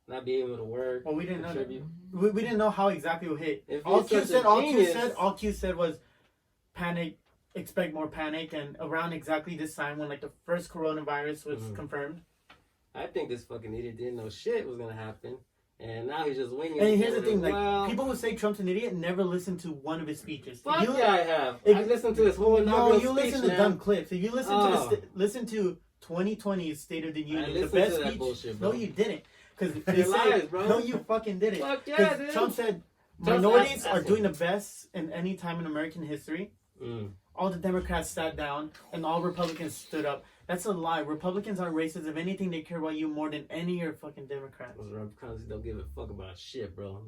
[SPEAKER 2] not be able to work,
[SPEAKER 3] Well, we didn't know that.
[SPEAKER 2] contribute.
[SPEAKER 3] We didn't know how exactly it would hit.
[SPEAKER 2] If
[SPEAKER 3] All
[SPEAKER 2] you're
[SPEAKER 3] Q
[SPEAKER 2] such a genius-
[SPEAKER 3] said was panic, expect more panic, and around exactly this time when like the first coronavirus was confirmed.
[SPEAKER 2] I think this fucking idiot didn't know shit was gonna happen, and now he's just winging.
[SPEAKER 3] And
[SPEAKER 2] it.
[SPEAKER 3] here's the thing, like
[SPEAKER 2] Well,
[SPEAKER 3] people who say Trump's an idiot never listen to one of his speeches.
[SPEAKER 2] fuck
[SPEAKER 3] You-
[SPEAKER 2] yeah, I have.
[SPEAKER 3] if-
[SPEAKER 2] I listened to his whole
[SPEAKER 3] No,
[SPEAKER 2] inaugural
[SPEAKER 3] you
[SPEAKER 2] speech,
[SPEAKER 3] listen to
[SPEAKER 2] man.
[SPEAKER 3] dumb clips. If you listen
[SPEAKER 2] Oh.
[SPEAKER 3] to listen to 2020's State of the Union, the
[SPEAKER 2] listened
[SPEAKER 3] best
[SPEAKER 2] to that
[SPEAKER 3] speech.
[SPEAKER 2] bullshit,
[SPEAKER 3] No,
[SPEAKER 2] bro.
[SPEAKER 3] you didn't, because
[SPEAKER 2] You're lies, bro.
[SPEAKER 3] No, you fucking didn't.
[SPEAKER 2] Fuck yeah,
[SPEAKER 3] 'Cause
[SPEAKER 2] dude.
[SPEAKER 3] Trump said
[SPEAKER 2] Trump's
[SPEAKER 3] minorities are
[SPEAKER 2] asshole.
[SPEAKER 3] doing the best in any time in American history.
[SPEAKER 2] Mm.
[SPEAKER 3] All the Democrats sat down and all Republicans stood up. That's a lie. Republicans aren't racist. If anything, they care about you more than any of your fucking Democrats.
[SPEAKER 2] Those Republicans don't give a fuck about shit, bro.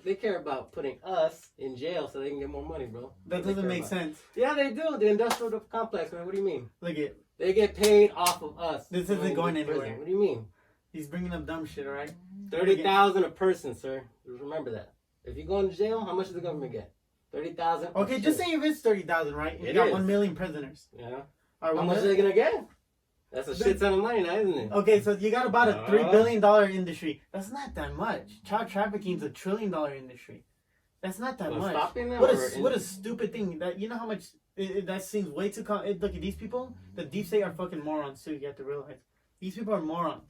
[SPEAKER 2] They care about putting us in jail so they can get more money, bro.
[SPEAKER 3] That
[SPEAKER 2] They
[SPEAKER 3] doesn't
[SPEAKER 2] care
[SPEAKER 3] make
[SPEAKER 2] about.
[SPEAKER 3] sense.
[SPEAKER 2] Yeah, they do. The industrial complex, man. What do you mean?
[SPEAKER 3] Look at
[SPEAKER 2] They get paid off of us.
[SPEAKER 3] This isn't
[SPEAKER 2] Going
[SPEAKER 3] going
[SPEAKER 2] to prison.
[SPEAKER 3] anywhere.
[SPEAKER 2] What do you mean?
[SPEAKER 3] he's bringing up dumb shit. All right.
[SPEAKER 2] 30,000 a person, sir. Just remember that. If you go into jail, how much does the government get? 30,000.
[SPEAKER 3] Okay, just say if it's 30,000, right? You
[SPEAKER 2] It
[SPEAKER 3] got
[SPEAKER 2] is.
[SPEAKER 3] 1 million prisoners.
[SPEAKER 2] Yeah.
[SPEAKER 3] All right,
[SPEAKER 2] How
[SPEAKER 3] 1
[SPEAKER 2] much are
[SPEAKER 3] million?
[SPEAKER 2] they gonna get? That's a shit ton of money now, isn't it?
[SPEAKER 3] Okay, so you got about a $3 billion industry. That's not that much. Child trafficking is $1 trillion industry. That's not that
[SPEAKER 2] Well,
[SPEAKER 3] much.
[SPEAKER 2] stopping them
[SPEAKER 3] What
[SPEAKER 2] or
[SPEAKER 3] a what a stupid thing. That you know how much that seems way too. Look at these people. The deep state are fucking morons too. You have to realize these people are morons.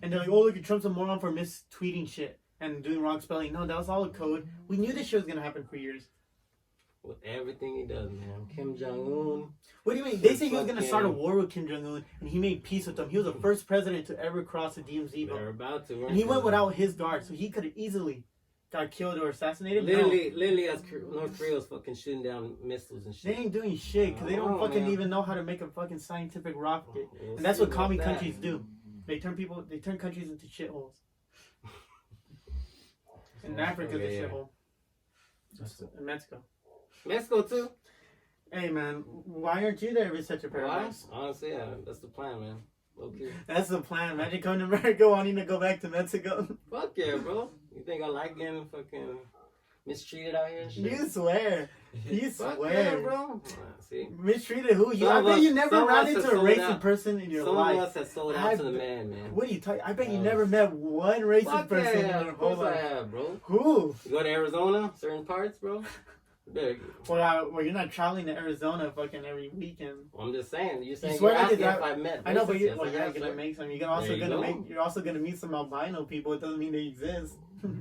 [SPEAKER 3] And they're like, oh look, at Trump's a moron for mistweeting shit and doing wrong spelling. No, that was all a code. We knew this shit was gonna happen for years.
[SPEAKER 2] With everything he does, man. Kim Jong-un.
[SPEAKER 3] What do you mean? They say he was gonna
[SPEAKER 2] Fucking-
[SPEAKER 3] start a war with Kim Jong Un, and he made peace with them. He was the first president to ever cross the DMZ.
[SPEAKER 2] They're about to.
[SPEAKER 3] And he went without his guard, so he could have easily got killed or assassinated. No,
[SPEAKER 2] Literally, as North Korea's fucking shooting down missiles and
[SPEAKER 3] they
[SPEAKER 2] shit.
[SPEAKER 3] ain't doing shit because they don't
[SPEAKER 2] Oh,
[SPEAKER 3] fucking
[SPEAKER 2] man.
[SPEAKER 3] even know how to make a fucking scientific rocket.
[SPEAKER 2] We'll
[SPEAKER 3] And that's
[SPEAKER 2] see
[SPEAKER 3] what commie
[SPEAKER 2] about that.
[SPEAKER 3] countries do. They turn countries into shitholes. And Africa's a
[SPEAKER 2] yeah.
[SPEAKER 3] shithole. In Mexico.
[SPEAKER 2] Mexico too.
[SPEAKER 3] Hey man, why aren't you there if it's such a
[SPEAKER 2] Why?
[SPEAKER 3] paradise?
[SPEAKER 2] Honestly, yeah, that's the plan, man. Low key.
[SPEAKER 3] That's the plan. Imagine coming to America wanting to go back to Mexico.
[SPEAKER 2] Fuck yeah, bro. You think I like getting fucking mistreated out here and shit?
[SPEAKER 3] You swear. You
[SPEAKER 2] Fuck
[SPEAKER 3] swear.
[SPEAKER 2] yeah, bro. See?
[SPEAKER 3] Mistreated who? You?
[SPEAKER 2] Some
[SPEAKER 3] I
[SPEAKER 2] of
[SPEAKER 3] bet
[SPEAKER 2] us-
[SPEAKER 3] you never
[SPEAKER 2] some of
[SPEAKER 3] ran
[SPEAKER 2] us
[SPEAKER 3] into
[SPEAKER 2] have
[SPEAKER 3] a
[SPEAKER 2] sold
[SPEAKER 3] racist
[SPEAKER 2] out.
[SPEAKER 3] person in your
[SPEAKER 2] Some
[SPEAKER 3] life.
[SPEAKER 2] of us have sold out to the man, man.
[SPEAKER 3] What are you talking? I bet you
[SPEAKER 2] Oh.
[SPEAKER 3] never met one racist
[SPEAKER 2] Fuck
[SPEAKER 3] person
[SPEAKER 2] yeah,
[SPEAKER 3] in your
[SPEAKER 2] of
[SPEAKER 3] whole
[SPEAKER 2] course I
[SPEAKER 3] life.
[SPEAKER 2] have, bro.
[SPEAKER 3] Who?
[SPEAKER 2] You go to Arizona, certain parts, bro. Big.
[SPEAKER 3] Well, you're not traveling to Arizona fucking every weekend.
[SPEAKER 2] I'm just saying. You're saying
[SPEAKER 3] swear
[SPEAKER 2] you're
[SPEAKER 3] to
[SPEAKER 2] asking
[SPEAKER 3] God-
[SPEAKER 2] if I met.
[SPEAKER 3] I know, but
[SPEAKER 2] racists.
[SPEAKER 3] you,
[SPEAKER 2] Yes,
[SPEAKER 3] well,
[SPEAKER 2] I
[SPEAKER 3] yeah,
[SPEAKER 2] have,
[SPEAKER 3] you're gonna
[SPEAKER 2] sir.
[SPEAKER 3] make some.
[SPEAKER 2] There you go.
[SPEAKER 3] You're also gonna meet some albino people. It doesn't mean they exist.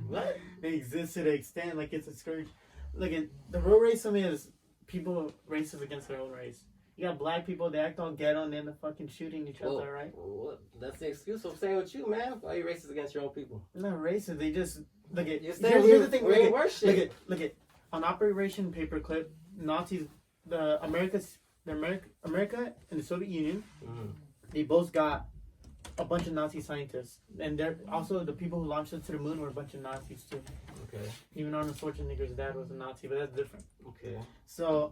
[SPEAKER 2] What?
[SPEAKER 3] They exist to the extent like it's a scourge. Look at the real racism is people racist against their own race. You got black people, they act all ghetto and then they're fucking shooting each
[SPEAKER 2] Well,
[SPEAKER 3] other, right?
[SPEAKER 2] what? That's the excuse I'm saying with you, man. Why are you racist against your own people?
[SPEAKER 3] They're not racist. They just look at.
[SPEAKER 2] You're
[SPEAKER 3] Here's,
[SPEAKER 2] saying
[SPEAKER 3] here's the thing.
[SPEAKER 2] we're in worse
[SPEAKER 3] Look
[SPEAKER 2] shit.
[SPEAKER 3] at on Operation Paperclip, Nazis, America and the Soviet Union,
[SPEAKER 2] Mhm.
[SPEAKER 3] they both got a bunch of Nazi scientists, and they're also the people who launched us to the moon were a bunch of Nazis too.
[SPEAKER 2] Okay.
[SPEAKER 3] Even Arnold Schwarzenegger's dad was a Nazi, but that's different.
[SPEAKER 2] Okay.
[SPEAKER 3] So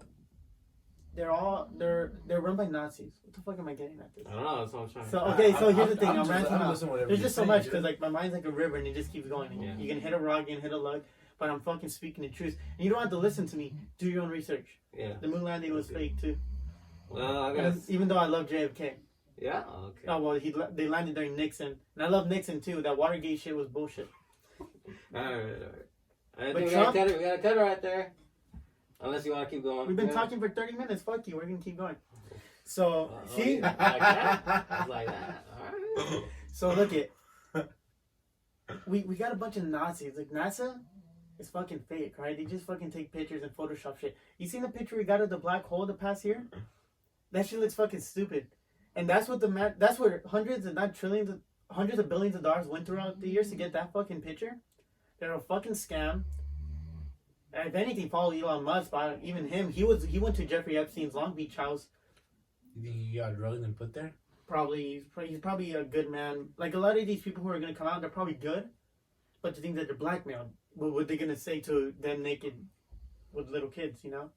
[SPEAKER 3] they're run by Nazis. What the fuck am I getting at this?
[SPEAKER 2] I don't know. That's what I'm trying.
[SPEAKER 3] So okay, so here's the thing. I'm
[SPEAKER 1] just-
[SPEAKER 3] ranting
[SPEAKER 1] I'm
[SPEAKER 3] out.
[SPEAKER 1] listening to whatever
[SPEAKER 3] There's
[SPEAKER 1] you're
[SPEAKER 3] just so
[SPEAKER 1] saying,
[SPEAKER 3] much
[SPEAKER 1] dude.
[SPEAKER 3] because like my mind's like a river and it just keeps going.
[SPEAKER 2] Yeah.
[SPEAKER 3] You can hit a rock, you can hit a lug, but I'm fucking speaking the truth. And you don't have to listen to me. Do your own research.
[SPEAKER 2] Yeah.
[SPEAKER 3] The moon landing was fake too.
[SPEAKER 2] Well, I
[SPEAKER 3] And
[SPEAKER 2] guess.
[SPEAKER 3] even though I love JFK.
[SPEAKER 2] Yeah. Okay.
[SPEAKER 3] Oh well, they landed during Nixon, and I love Nixon too. That Watergate shit was bullshit.
[SPEAKER 2] All right. I
[SPEAKER 3] But
[SPEAKER 2] think
[SPEAKER 3] Trump-
[SPEAKER 2] we gotta cut it right there. Unless you want to keep going.
[SPEAKER 3] We've been talking for 30 minutes. Fuck you. We're gonna keep going. So see,
[SPEAKER 2] like that. It's like that. All right.
[SPEAKER 3] so look it. We got a bunch of Nazis. Like NASA is fucking fake, right? They just fucking take pictures and Photoshop shit. You seen the picture we got of the black hole the past year? That shit looks fucking stupid. And that's what that's what hundreds and not trillions of hundreds of billions of dollars went throughout the years to get that fucking picture. They're a fucking scam. If anything, follow Elon Musk. But even him, he went to Jeffrey Epstein's Long Beach house.
[SPEAKER 1] You think he got drugged and put there?
[SPEAKER 3] Probably, he's probably a good man. Like a lot of these people who are gonna come out, they're probably good. But to think that they're blackmailed, what are they gonna say to them naked with little kids? You know,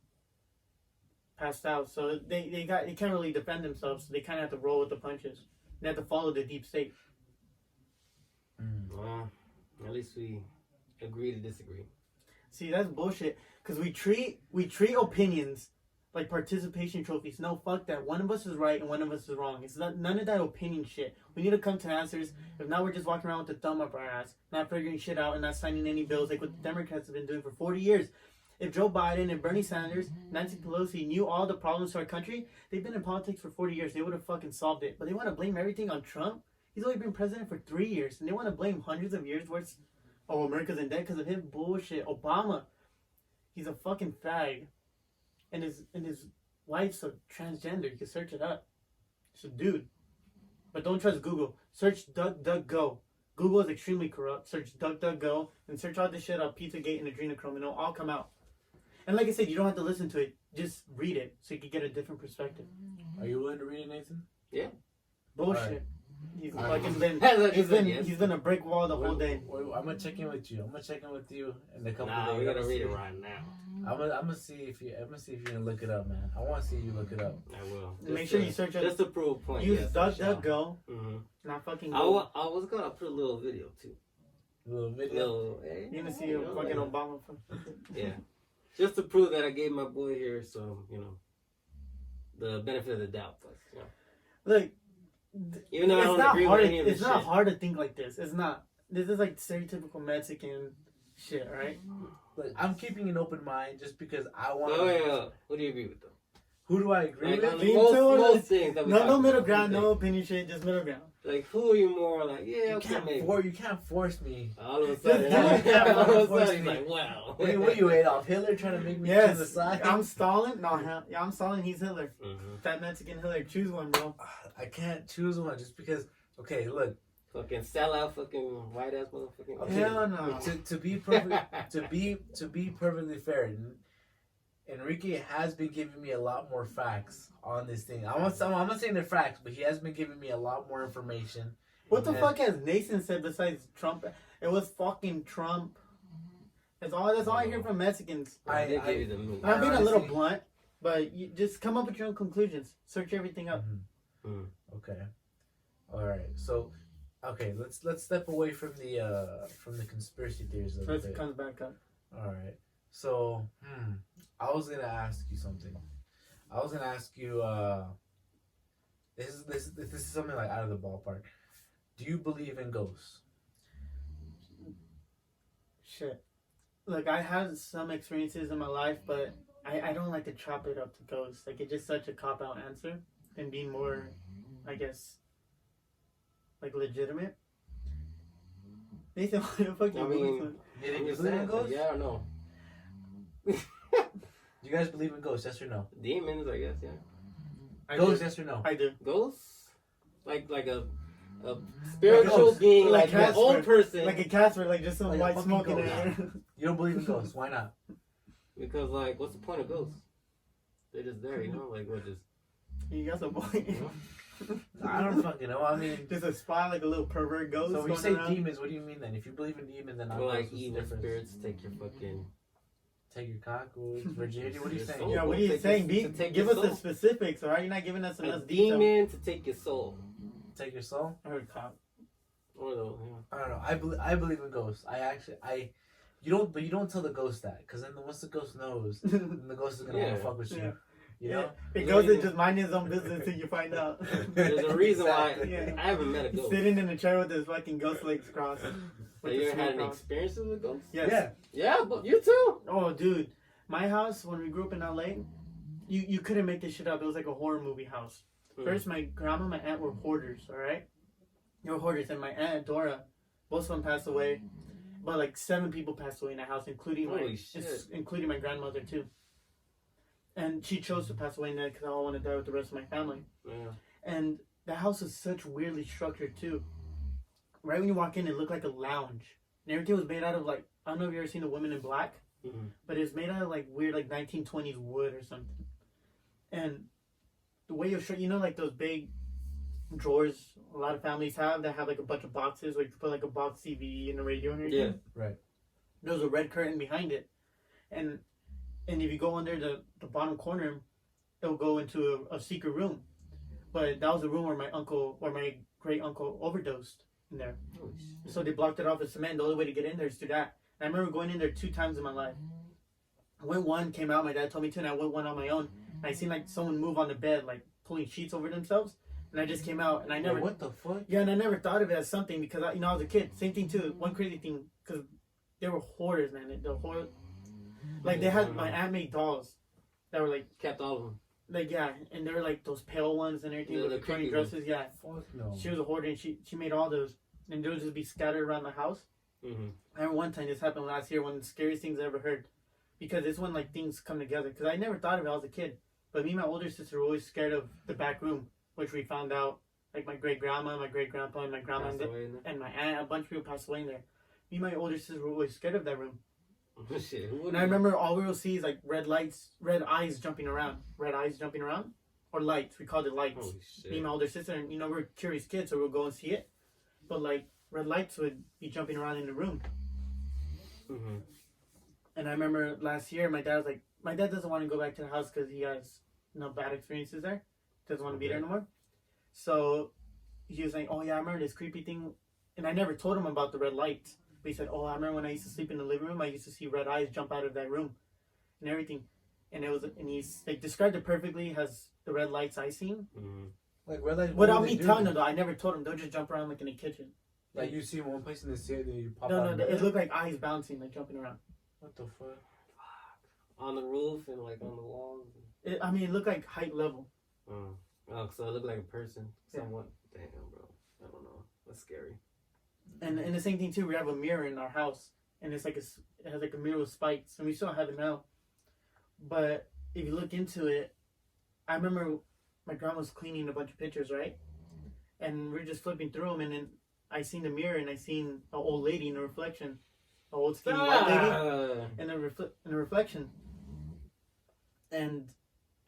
[SPEAKER 3] passed out. So they can't really defend themselves. So they kind of have to roll with the punches. They have to follow the deep state.
[SPEAKER 2] Well, at least we agree to disagree.
[SPEAKER 3] See, that's bullshit. Because we treat opinions like participation trophies. No, fuck that. One of us is right and one of us is wrong. It's not none of that opinion shit. We need to come to answers. If not, we're just walking around with the thumb up our ass, not figuring shit out and not signing any bills like what the Democrats have been doing for 40 years. If Joe Biden and Bernie Sanders, Nancy Pelosi knew all the problems to our country, they've been in politics for 40 years. They would have fucking solved it. But they want to blame everything on Trump. He's only been president for 3 years, and they want to blame hundreds of years worth. Oh, America's in debt because of him. Bullshit. Obama, he's a fucking fag, and his wife's a transgender. You can search it up. It's a dude. But don't trust Google. Search DuckDuckGo. Google is extremely corrupt. Search DuckDuckGo and search all this shit out, Pizzagate and Adrenochrome, and it'll all come out. And like I said, you don't have to listen to it. Just read it so you can get a different perspective.
[SPEAKER 1] Are you willing to read it, Nathan?
[SPEAKER 2] Yeah.
[SPEAKER 3] Bullshit.
[SPEAKER 1] Right.
[SPEAKER 3] He's
[SPEAKER 1] Alright.
[SPEAKER 3] fucking been
[SPEAKER 2] Yes.
[SPEAKER 3] he's been a brick wall the whole day.
[SPEAKER 1] I'm gonna check in with you. I'm gonna check in with you in a couple
[SPEAKER 2] Nah,
[SPEAKER 1] days.
[SPEAKER 2] we gotta
[SPEAKER 1] I'm
[SPEAKER 2] read it
[SPEAKER 1] see-
[SPEAKER 2] right now.
[SPEAKER 1] I'm gonna see if you're gonna look it up, man. I want to see you look it up.
[SPEAKER 2] I will.
[SPEAKER 3] Make sure you search
[SPEAKER 2] Just
[SPEAKER 3] it.
[SPEAKER 2] to prove a point.
[SPEAKER 3] Use
[SPEAKER 2] yes,
[SPEAKER 3] DuckDuckGo,
[SPEAKER 2] Mm-hmm.
[SPEAKER 3] not fucking
[SPEAKER 2] I
[SPEAKER 3] Google.
[SPEAKER 2] was gonna put a little video too.
[SPEAKER 1] A little video.
[SPEAKER 2] Little, hey,
[SPEAKER 3] You're gonna see
[SPEAKER 2] you
[SPEAKER 3] a
[SPEAKER 2] know,
[SPEAKER 3] fucking
[SPEAKER 2] like-
[SPEAKER 3] Obama.
[SPEAKER 2] Yeah. Just to prove that I gave my boy here some, the benefit of the doubt. But,
[SPEAKER 3] Look,
[SPEAKER 2] even though I
[SPEAKER 3] it's
[SPEAKER 2] don't
[SPEAKER 3] not
[SPEAKER 2] agree
[SPEAKER 3] hard.
[SPEAKER 2] with any of
[SPEAKER 3] It's
[SPEAKER 2] this
[SPEAKER 3] not
[SPEAKER 2] shit.
[SPEAKER 3] hard to think like this. It's not. This is like stereotypical Mexican shit, right?
[SPEAKER 1] Look, I'm keeping an open mind just because I want.
[SPEAKER 2] Oh, yeah. What do you agree with though?
[SPEAKER 1] Who do I agree
[SPEAKER 2] Like,
[SPEAKER 1] with?
[SPEAKER 2] on
[SPEAKER 3] Me
[SPEAKER 2] most,
[SPEAKER 3] too.
[SPEAKER 2] most things that we
[SPEAKER 3] No,
[SPEAKER 2] talk
[SPEAKER 3] no
[SPEAKER 2] about,
[SPEAKER 3] middle
[SPEAKER 2] what
[SPEAKER 3] ground,
[SPEAKER 2] do you
[SPEAKER 3] no
[SPEAKER 2] think?
[SPEAKER 3] opinion shit, just middle ground.
[SPEAKER 2] Like, who are you more like? Yeah,
[SPEAKER 1] You
[SPEAKER 2] okay,
[SPEAKER 1] can't
[SPEAKER 2] maybe.
[SPEAKER 1] you can't force me.
[SPEAKER 2] All of a
[SPEAKER 3] Just
[SPEAKER 2] sudden,
[SPEAKER 3] do it.
[SPEAKER 2] all of a
[SPEAKER 1] Force
[SPEAKER 2] sudden, he's
[SPEAKER 1] me.
[SPEAKER 2] like, wow.
[SPEAKER 1] What are you, Adolf Hitler, trying to make me choose a
[SPEAKER 3] Yes,
[SPEAKER 1] side?
[SPEAKER 3] I'm Stalin. No, yeah, I'm Stalin. He's Hitler.
[SPEAKER 2] Mm-hmm.
[SPEAKER 3] Fat Mexican Hitler. Choose one, bro.
[SPEAKER 1] I can't choose one just because. Okay, look.
[SPEAKER 2] Fucking sell out, fucking white ass motherfucking.
[SPEAKER 1] Okay.
[SPEAKER 3] Hell no.
[SPEAKER 1] To be perfect, to be perfectly fair, Enrique has been giving me a lot more facts on this thing. I'm not saying they're facts, but he has been giving me a lot more information.
[SPEAKER 3] What the
[SPEAKER 1] And-
[SPEAKER 3] fuck has Nathan said besides Trump? It was fucking Trump. That's all I hear from Mexicans.
[SPEAKER 2] I did
[SPEAKER 1] I-
[SPEAKER 2] give you the move.
[SPEAKER 3] I'm being a little
[SPEAKER 1] honestly-
[SPEAKER 3] blunt, but you just come up with your own conclusions. Search everything up.
[SPEAKER 2] Mm.
[SPEAKER 1] Okay. All right. So, okay, let's step away from the conspiracy theories a little
[SPEAKER 3] First it
[SPEAKER 1] bit.
[SPEAKER 3] comes back up.
[SPEAKER 1] All right. So, I was gonna ask you something. I was gonna ask you. This is something like out of the ballpark. Do you believe in ghosts?
[SPEAKER 3] Shit. Look, I had some experiences in my life, but I don't like to chop it up to ghosts. Like, it's just such a cop-out answer than being more, I guess, like, legitimate. Nathan, what the fuck
[SPEAKER 2] I
[SPEAKER 3] you
[SPEAKER 2] mean,
[SPEAKER 3] believe?
[SPEAKER 1] You
[SPEAKER 2] I'm
[SPEAKER 1] believe
[SPEAKER 2] just
[SPEAKER 1] in
[SPEAKER 2] saying,
[SPEAKER 1] ghosts?
[SPEAKER 2] yeah or no?
[SPEAKER 1] Do you guys believe in ghosts? Yes or no?
[SPEAKER 2] Demons, I guess, yeah.
[SPEAKER 3] I
[SPEAKER 1] Ghosts?
[SPEAKER 3] do.
[SPEAKER 1] Yes or no?
[SPEAKER 3] I do.
[SPEAKER 2] Ghosts? Like a spiritual
[SPEAKER 3] ghost.
[SPEAKER 2] being,
[SPEAKER 3] Like
[SPEAKER 2] like an old
[SPEAKER 3] Casper.
[SPEAKER 2] person.
[SPEAKER 3] Like a Casper, like just some
[SPEAKER 1] Like a
[SPEAKER 3] white
[SPEAKER 1] fucking
[SPEAKER 3] smoke in
[SPEAKER 1] ghost.
[SPEAKER 3] there.
[SPEAKER 1] You don't believe in ghosts? Why not?
[SPEAKER 2] Because, like, what's the point of ghosts? They're just there, Like, what, just...
[SPEAKER 3] You got some point.
[SPEAKER 1] I don't fucking know. I mean,
[SPEAKER 3] Just a spot, like a little pervert ghost.
[SPEAKER 1] so when you
[SPEAKER 3] going
[SPEAKER 1] say
[SPEAKER 3] around.
[SPEAKER 1] demons, what do you mean then? If you believe in demons, then
[SPEAKER 2] Well, like,
[SPEAKER 1] ghosts, what's the
[SPEAKER 2] evil
[SPEAKER 1] difference?
[SPEAKER 2] spirits take your fucking...
[SPEAKER 1] Take your cock or virginity. What are you
[SPEAKER 2] Your
[SPEAKER 1] saying?
[SPEAKER 2] soul.
[SPEAKER 3] Yeah, what are you
[SPEAKER 2] Take
[SPEAKER 3] saying?
[SPEAKER 2] your- to take
[SPEAKER 3] Give
[SPEAKER 2] your
[SPEAKER 3] us the
[SPEAKER 2] soul.
[SPEAKER 3] specifics, alright? You're not giving us
[SPEAKER 2] A
[SPEAKER 3] enough detail.
[SPEAKER 2] demon to take your soul.
[SPEAKER 1] Take your soul?
[SPEAKER 3] I heard cop.
[SPEAKER 2] Or the,
[SPEAKER 1] I don't know. I believe in ghosts. You don't tell the ghost that, because then once the ghost knows, then the ghost is gonna want
[SPEAKER 2] Yeah.
[SPEAKER 1] to fuck with you.
[SPEAKER 3] Yeah.
[SPEAKER 1] You know?
[SPEAKER 3] It
[SPEAKER 2] Yeah,
[SPEAKER 3] goes
[SPEAKER 2] you
[SPEAKER 3] in
[SPEAKER 2] know.
[SPEAKER 3] just minding his own business until you find out.
[SPEAKER 2] There's a reason
[SPEAKER 1] Exactly.
[SPEAKER 2] why
[SPEAKER 3] Yeah.
[SPEAKER 2] I haven't met a ghost.
[SPEAKER 3] Sitting in a chair with his fucking ghost legs crossed.
[SPEAKER 2] Have
[SPEAKER 3] With
[SPEAKER 2] you
[SPEAKER 3] the
[SPEAKER 2] ever had
[SPEAKER 3] smoke
[SPEAKER 2] any
[SPEAKER 3] crossed.
[SPEAKER 2] experiences with ghosts?
[SPEAKER 3] Yes.
[SPEAKER 1] Yeah.
[SPEAKER 2] Yeah, but you too.
[SPEAKER 3] Oh, dude. My house, when we grew up in LA, you couldn't make this shit up. It was like a horror movie house. First, my grandma and my aunt were hoarders, all right? They were hoarders, and my aunt, Dora, both of them passed away. But like 7 people passed away in that house, including my grandmother, too. And she chose to pass away in that because I don't want to die with the rest of my family.
[SPEAKER 2] Yeah.
[SPEAKER 3] And the house is such weirdly structured, too. Right when you walk in, it looked like a lounge. And everything was made out of like, I don't know if you've ever seen The Women in Black, but it was made out of like weird like 1920s wood or something. And the way you're you know, like those big drawers a lot of families have that have like a bunch of boxes where you can put like a box TV and a radio and everything.
[SPEAKER 2] Yeah,
[SPEAKER 1] right.
[SPEAKER 3] There's a red curtain behind it, and if you go under the bottom corner, it'll go into a secret room. But that was the room where my great uncle overdosed in there.
[SPEAKER 2] Oh,
[SPEAKER 3] so they blocked it off with cement. The only way to get in there is through that. And I remember going in there 2 times in my life. I went one, came out, my dad told me to, and I went one on my own. And I seen like someone move on the bed, like pulling sheets over themselves. And I just came out, and I never.
[SPEAKER 1] What the fuck?
[SPEAKER 3] Yeah, and I never thought of it as something because I was a kid. Same thing too. One crazy thing, because they were hoarders, man. The horror, like they had my aunt made dolls that were like
[SPEAKER 2] kept all of them.
[SPEAKER 3] Like yeah, and they were like those pale ones and everything with the pretty dresses. Yeah,
[SPEAKER 1] fuck no.
[SPEAKER 3] She was a hoarder, and she made all those, and they would just be scattered around the house.
[SPEAKER 2] Mm-hmm.
[SPEAKER 3] I remember one time this happened last year, one of the scariest things I ever heard, because it's when like things come together. Because I never thought of it. I was a kid, but me and my older sister were always scared of the back room, which we found out. Like my great grandma, my great grandpa, and my grandma, and my aunt, a bunch of people passed away in there. Me and my older sister were always scared of that room.
[SPEAKER 2] Shit,
[SPEAKER 3] and I remember all we will see is like red eyes jumping around, or lights. We called it lights.
[SPEAKER 2] Holy shit.
[SPEAKER 3] Me and my older sister, and we're curious kids, so we'll go and see it. But like red lights would be jumping around in the room.
[SPEAKER 2] Mm-hmm.
[SPEAKER 3] And I remember last year, my dad doesn't want to go back to the house because he has bad experiences there. Doesn't want to be there anymore. So he was like, oh yeah, I remember this creepy thing. And I never told him about the red lights. But he said, oh, I remember when I used to sleep in the living room, I used to see red eyes jump out of that room and everything. And he's like described it perfectly, has the red lights I seen.
[SPEAKER 2] Mm-hmm.
[SPEAKER 1] Like red lights.
[SPEAKER 3] Without me telling him though, I never told him. They'll just jump around like in the kitchen.
[SPEAKER 1] Like you see one place in the city, then you pop out.
[SPEAKER 3] No, it looked like eyes bouncing, like jumping around.
[SPEAKER 1] What the fuck?
[SPEAKER 2] On the roof and like on the walls.
[SPEAKER 3] It looked like height level.
[SPEAKER 2] Oh, so it looked like a person, somewhat. Yeah. Damn, bro. I don't know. That's scary.
[SPEAKER 3] And the same thing too. We have a mirror in our house, and it has like a mirror with spikes, and we still have it now. But if you look into it, I remember my grandma was cleaning a bunch of pictures, right? And we're just flipping through them, and then I seen the mirror, and I seen an old lady in the reflection, an old skinny white lady in the reflection. And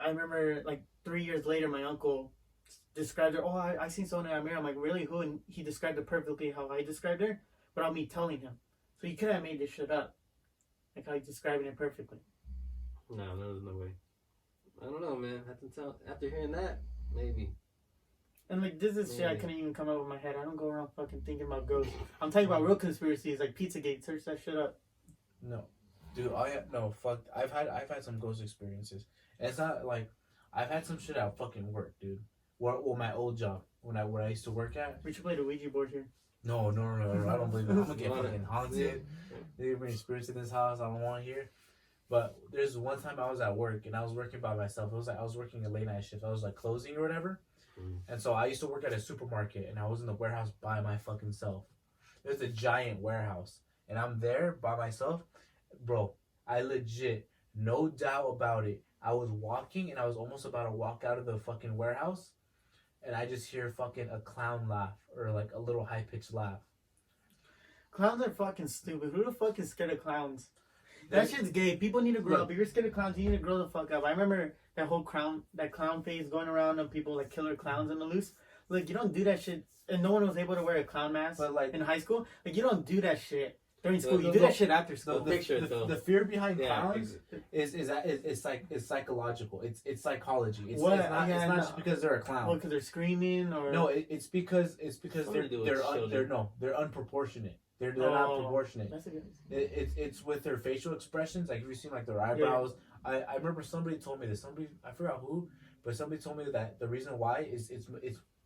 [SPEAKER 3] I remember like 3 years later, my uncle described her. Oh, I seen someone in that mirror. I'm like, really? Who? And he described it perfectly how I described her, without me telling him. So he could have made this shit up, like how he's describing it perfectly.
[SPEAKER 2] No, there's no way. I don't know, man. After hearing that, maybe.
[SPEAKER 3] And like this is shit I couldn't even come up with my head. I don't go around fucking thinking about ghosts. I'm talking about real conspiracies like Pizzagate. Search that shit up.
[SPEAKER 1] No, dude. Fuck. I've had some ghost experiences. And it's not like I've had some shit at fucking work, dude. Well, my old job when I used to work at.
[SPEAKER 3] We should play the Ouija board here.
[SPEAKER 1] No. I don't believe it. I'm gonna get fucking haunted. They bring spirits in this house. I don't want to hear. But there's one time I was at work and I was working by myself. It was like I was working a late night shift. I was like closing or whatever. And so I used to work at a supermarket and I was in the warehouse by my fucking self. There's a giant warehouse and I'm there by myself. Bro, I legit, no doubt about it. I was walking and I was almost about to walk out of the fucking warehouse and I just hear fucking a clown laugh or like a little high-pitched laugh.
[SPEAKER 3] Clowns are fucking stupid. Who the fuck is scared of clowns? That shit's gay. People need to grow up. If you're scared of clowns, you need to grow the fuck up. I remember that whole clown phase going around of people like killer clowns in the loose. Like, you don't do that shit. And no one was able to wear a clown mask in high school. Like, you don't do that shit during school. You do that shit after school.
[SPEAKER 1] The fear behind clowns is psychological. It's psychology. It's not just because they're a clown.
[SPEAKER 3] Well, because they're screaming or
[SPEAKER 1] no. It's because they're unproportionate. They're not proportionate.
[SPEAKER 3] That's a good.
[SPEAKER 1] It's with their facial expressions. Like if you see like their eyebrows. Yeah. I remember somebody told me this. I forgot who, but somebody told me that the reason why is it's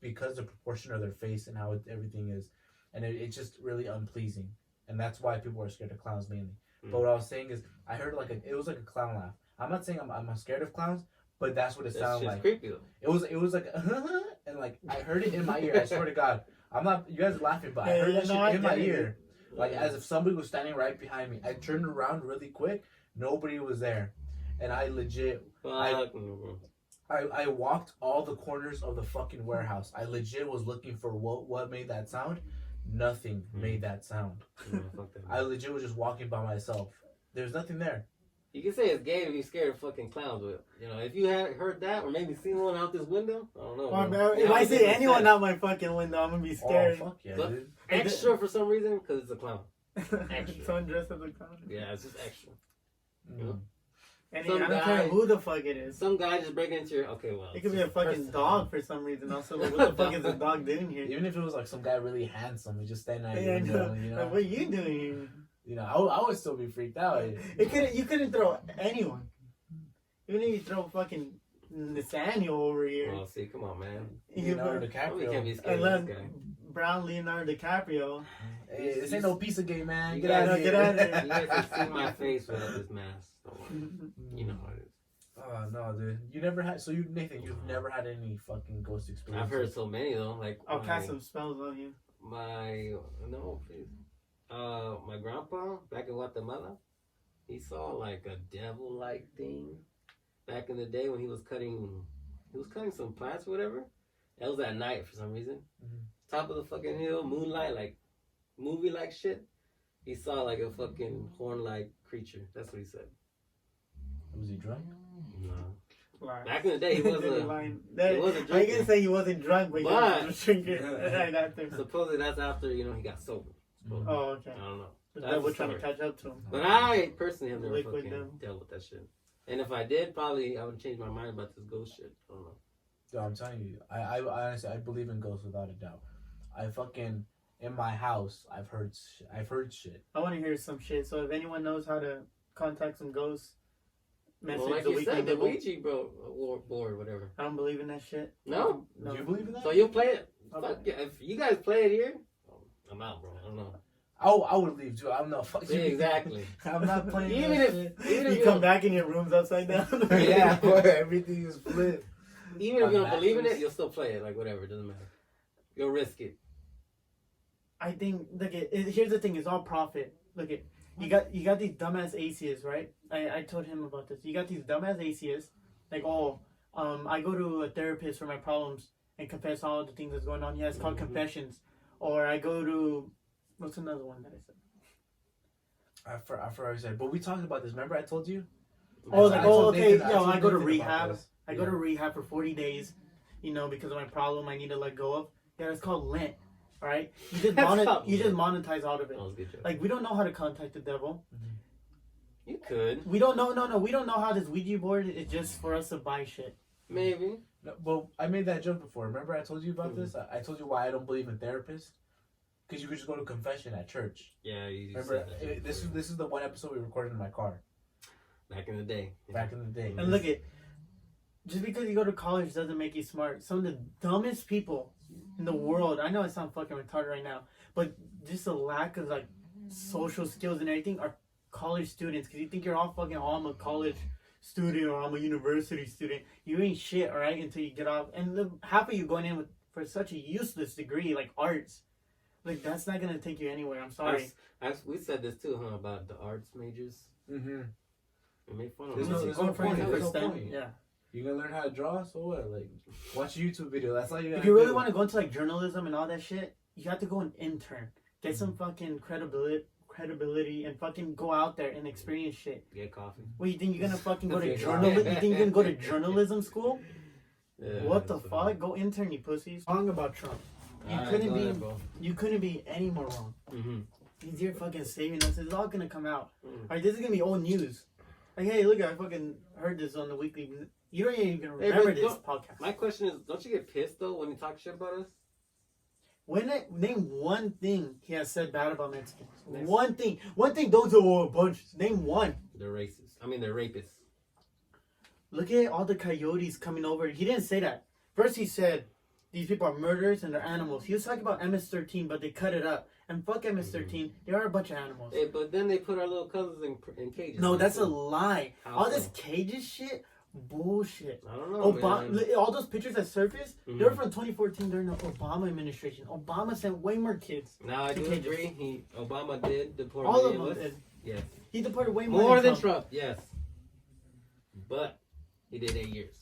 [SPEAKER 1] because the proportion of their face and how everything is, and it's just really unpleasing, and that's why people are scared of clowns mainly. But what I was saying is, I heard it was like a clown laugh. I'm not saying I'm scared of clowns, but that's what it sounded like.
[SPEAKER 2] Creepy though.
[SPEAKER 1] It was like and like I heard it in my ear. I swear to God, I'm not. You guys are laughing, but I heard that shit in my ear, like as if somebody was standing right behind me. I turned around really quick. Nobody was there, and I legit. I walked all the corners of the fucking warehouse. I legit was looking for what made that sound. Nothing made that sound. I legit was just walking by myself. There's nothing there.
[SPEAKER 2] You can say it's gay if you're scared of fucking clowns, but if you had heard that or maybe seen one out this window, I don't know.
[SPEAKER 3] Bro, if I see anyone out my fucking window, I'm gonna be scared.
[SPEAKER 1] Oh, fuck yeah, dude.
[SPEAKER 2] Extra for some reason because it's a clown. Extra.
[SPEAKER 3] Someone dressed as a clown.
[SPEAKER 2] Yeah, it's just extra.
[SPEAKER 3] And I don't care who the fuck it is.
[SPEAKER 2] Some guy just breaking into your. It
[SPEAKER 3] could be a fucking dog for some reason. Also, like, what the fuck is a dog doing here?
[SPEAKER 1] Even if it was like some guy really handsome, he just standing at your window,
[SPEAKER 3] Like, what are you doing here?
[SPEAKER 1] I would still be freaked out.
[SPEAKER 3] You couldn't throw anyone. Even if you throw fucking Nathaniel over here.
[SPEAKER 2] Oh, see, come on, man.
[SPEAKER 1] Leonardo DiCaprio.
[SPEAKER 2] Can't be scared of this guy.
[SPEAKER 3] Brown Leonardo DiCaprio.
[SPEAKER 1] Hey, this ain't no piece of game, man.
[SPEAKER 2] Get out of here. You guys can see my face without this mask. You know how it is.
[SPEAKER 1] Oh no, dude! You never had. So Nathan, you've never had any fucking ghost experience.
[SPEAKER 2] I've heard so many though. Like
[SPEAKER 3] I'll cast some spells on you.
[SPEAKER 2] My grandpa back in Guatemala, he saw like a devil-like thing back in the day when he was cutting some plants or whatever. That was at night for some reason. Top of the fucking hill, moonlight, like movie-like shit. He saw like a fucking horn-like creature. That's what he said.
[SPEAKER 1] Was he drunk?
[SPEAKER 2] No. Back in the day, he wasn't. He wasn't drinking.
[SPEAKER 3] I can say he wasn't drunk, but he was drinking right after.
[SPEAKER 2] Supposedly that's after he got sober.
[SPEAKER 3] Oh, okay.
[SPEAKER 2] I don't know.
[SPEAKER 3] The devil trying to catch up to him.
[SPEAKER 2] But I personally have never fucking dealt with that shit. And if I did, probably I would change my mind about this ghost shit. I don't know.
[SPEAKER 1] Yo, I'm telling you, I honestly I believe in ghosts without a doubt. I fucking in my house I've heard shit.
[SPEAKER 3] I want to hear some shit. So if anyone knows how to contact some ghosts, message
[SPEAKER 2] like
[SPEAKER 3] the
[SPEAKER 2] you
[SPEAKER 3] Weekly
[SPEAKER 2] said, the
[SPEAKER 3] NIbble.
[SPEAKER 2] Ouija board, whatever.
[SPEAKER 3] I don't believe in that shit.
[SPEAKER 2] No?
[SPEAKER 1] Do you believe in that?
[SPEAKER 2] So you'll play it?
[SPEAKER 3] Okay.
[SPEAKER 2] Fuck yeah. If you guys play it here, I'm out, bro. I don't know.
[SPEAKER 1] I would leave too. I don't know. Fuck you.
[SPEAKER 2] Exactly.
[SPEAKER 1] I'm not playing.
[SPEAKER 2] Even if
[SPEAKER 3] you come back and your room's upside down.
[SPEAKER 1] Yeah, boy, everything is flipped.
[SPEAKER 2] Even if you don't believe in it, you'll still play it. Like whatever, it doesn't matter. You'll risk it.
[SPEAKER 3] I think. Look, here's the thing: it's all profit. Look, you got these dumbass atheists, right? I told him about this. You got these dumbass atheists, like, I go to a therapist for my problems and confess all the things that's going on. Yeah, it's called confessions. Or I go to, what's another one that I said? I
[SPEAKER 1] forgot what I said. But we talked about this. Remember I told you?
[SPEAKER 3] Okay. I go to rehab. I go to rehab for 40 days, because of my problem I need to let go of. Yeah, it's called Lent. All right? You just monetize out of it. Like, we don't know how to contact the devil.
[SPEAKER 2] You could.
[SPEAKER 3] We don't know. No. We don't know how this Ouija board is just for us to buy shit.
[SPEAKER 2] Maybe.
[SPEAKER 1] No, well, I made that joke before. Remember I told you about this? I told you why I don't believe in therapists. Because you could just go to confession at church.
[SPEAKER 2] Yeah, you
[SPEAKER 1] remember this is the one episode we recorded in my car.
[SPEAKER 2] Back in the day.
[SPEAKER 3] And look just because you go to college doesn't make you smart. Some of the dumbest people in the world, I know I sound fucking retarded right now, but just the lack of like social skills and everything are college students. Because you think you're all fucking, I'm a college student or I'm a university student. You ain't shit, all right, until you get off. And half of you going in for such a useless degree like arts. Like, that's not gonna take you anywhere. I'm sorry.
[SPEAKER 2] We said this too, about the arts majors.
[SPEAKER 1] Mm-hmm.
[SPEAKER 2] We made fun of
[SPEAKER 1] There's
[SPEAKER 2] them.
[SPEAKER 1] no point.
[SPEAKER 3] Yeah.
[SPEAKER 1] You gonna learn how to draw? So what? Like, watch a YouTube video. That's all you gotta do.
[SPEAKER 3] If you really want to go into like journalism and all that shit, you have to go and intern. Get some fucking credibility and fucking go out there and experience shit.
[SPEAKER 2] Get coffee.
[SPEAKER 3] What, you think you're gonna fucking go to journalism? You think you're gonna go to journalism school?
[SPEAKER 2] Yeah,
[SPEAKER 3] what the fuck? Go intern, you pussies. Wrong about Trump. You couldn't be any more wrong.
[SPEAKER 2] Mm-hmm.
[SPEAKER 3] He's here fucking saving us. It's all gonna come out. Alright, this is gonna be old news. Like, hey, look, I fucking heard this on the Weekly. You don't even remember this podcast.
[SPEAKER 2] My question is, don't you get pissed though when you talk shit about us?
[SPEAKER 3] Name one thing he has said bad about Mexicans. One thing. Don't say a bunch. Name one.
[SPEAKER 2] They're racist. They're rapists.
[SPEAKER 3] Look at all the coyotes coming over. He didn't say that. First he said, these people are murderers and they're animals. He was talking about MS-13, but they cut it up. And fuck MS-13, they are a bunch of animals.
[SPEAKER 2] Hey, but then they put our little cousins in cages.
[SPEAKER 3] No, that's a lie.
[SPEAKER 2] How
[SPEAKER 3] All
[SPEAKER 2] so?
[SPEAKER 3] this cages shit, bullshit.
[SPEAKER 2] I don't know, man.
[SPEAKER 3] All those pictures that surfaced, they were from 2014 during the Obama administration. Obama sent way more kids.
[SPEAKER 2] Now, I do agree. Obama did deport
[SPEAKER 3] All
[SPEAKER 2] many
[SPEAKER 3] of them
[SPEAKER 2] us.
[SPEAKER 3] did.
[SPEAKER 2] Yes.
[SPEAKER 3] He deported way more,
[SPEAKER 2] More than Trump, yes. But he did 8 years.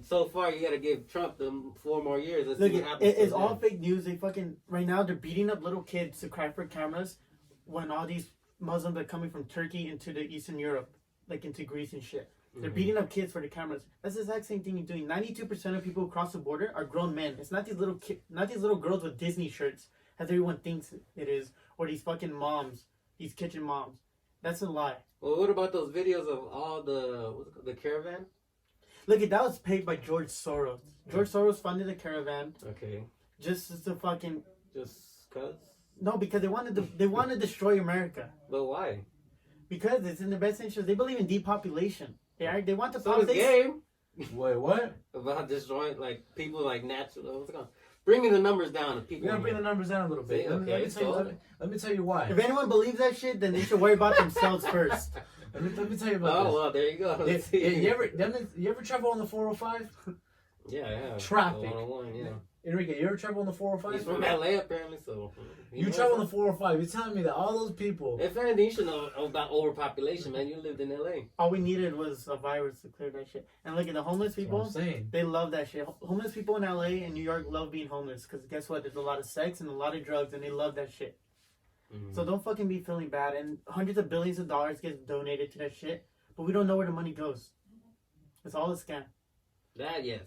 [SPEAKER 2] So far, you got to give Trump them 4 more years. Let's
[SPEAKER 3] Look,
[SPEAKER 2] see what happens.
[SPEAKER 3] it's all fake news. They fucking right now they're beating up little kids to cry for cameras when all these Muslims are coming from Turkey into the Eastern Europe, like into Greece and shit. They're beating up kids for the cameras. That's the exact same thing you're doing. 92% of people who cross the border are grown men. It's not these little girls with Disney shirts, as everyone thinks it is, or these fucking moms, these kitchen moms. That's a lie.
[SPEAKER 2] Well, what about those videos of all the caravan?
[SPEAKER 3] Look, that was paid by George Soros. George Soros funded the caravan.
[SPEAKER 2] Okay.
[SPEAKER 3] Just to fucking.
[SPEAKER 2] Just cause?
[SPEAKER 3] No, because they want to destroy America.
[SPEAKER 2] But why?
[SPEAKER 3] Because it's in the best interest. They believe in depopulation. They want to.
[SPEAKER 2] So does Gabe.
[SPEAKER 1] Wait, what?
[SPEAKER 2] About destroying people natural. What's it called? Bringing the numbers down of people.
[SPEAKER 1] We gotta bring the numbers down a little bit.
[SPEAKER 2] See,
[SPEAKER 1] Let me tell you why.
[SPEAKER 3] If anyone believes that shit, then they should worry about themselves first.
[SPEAKER 1] Let me tell you about this.
[SPEAKER 2] Well, there you go.
[SPEAKER 1] You ever travel on the 405?
[SPEAKER 2] Yeah.
[SPEAKER 1] Traffic.
[SPEAKER 2] 101, yeah.
[SPEAKER 1] Enrique, you ever travel on the 405?
[SPEAKER 2] He's from LA apparently, so.
[SPEAKER 1] You travel on the 405. You're telling me that all those people.
[SPEAKER 2] If anything, you should know about overpopulation, man. You lived in LA.
[SPEAKER 3] All we needed was a virus to clear that shit. And look at the homeless people.
[SPEAKER 1] That's what I'm saying.
[SPEAKER 3] They love that shit. Homeless people in LA and New York love being homeless because guess what? There's a lot of sex and a lot of drugs, and they love that shit.
[SPEAKER 2] Mm-hmm.
[SPEAKER 3] So don't fucking be feeling bad. And hundreds of billions of dollars get donated to that shit, but we don't know where the money goes. It's all a scam.
[SPEAKER 2] That, yes.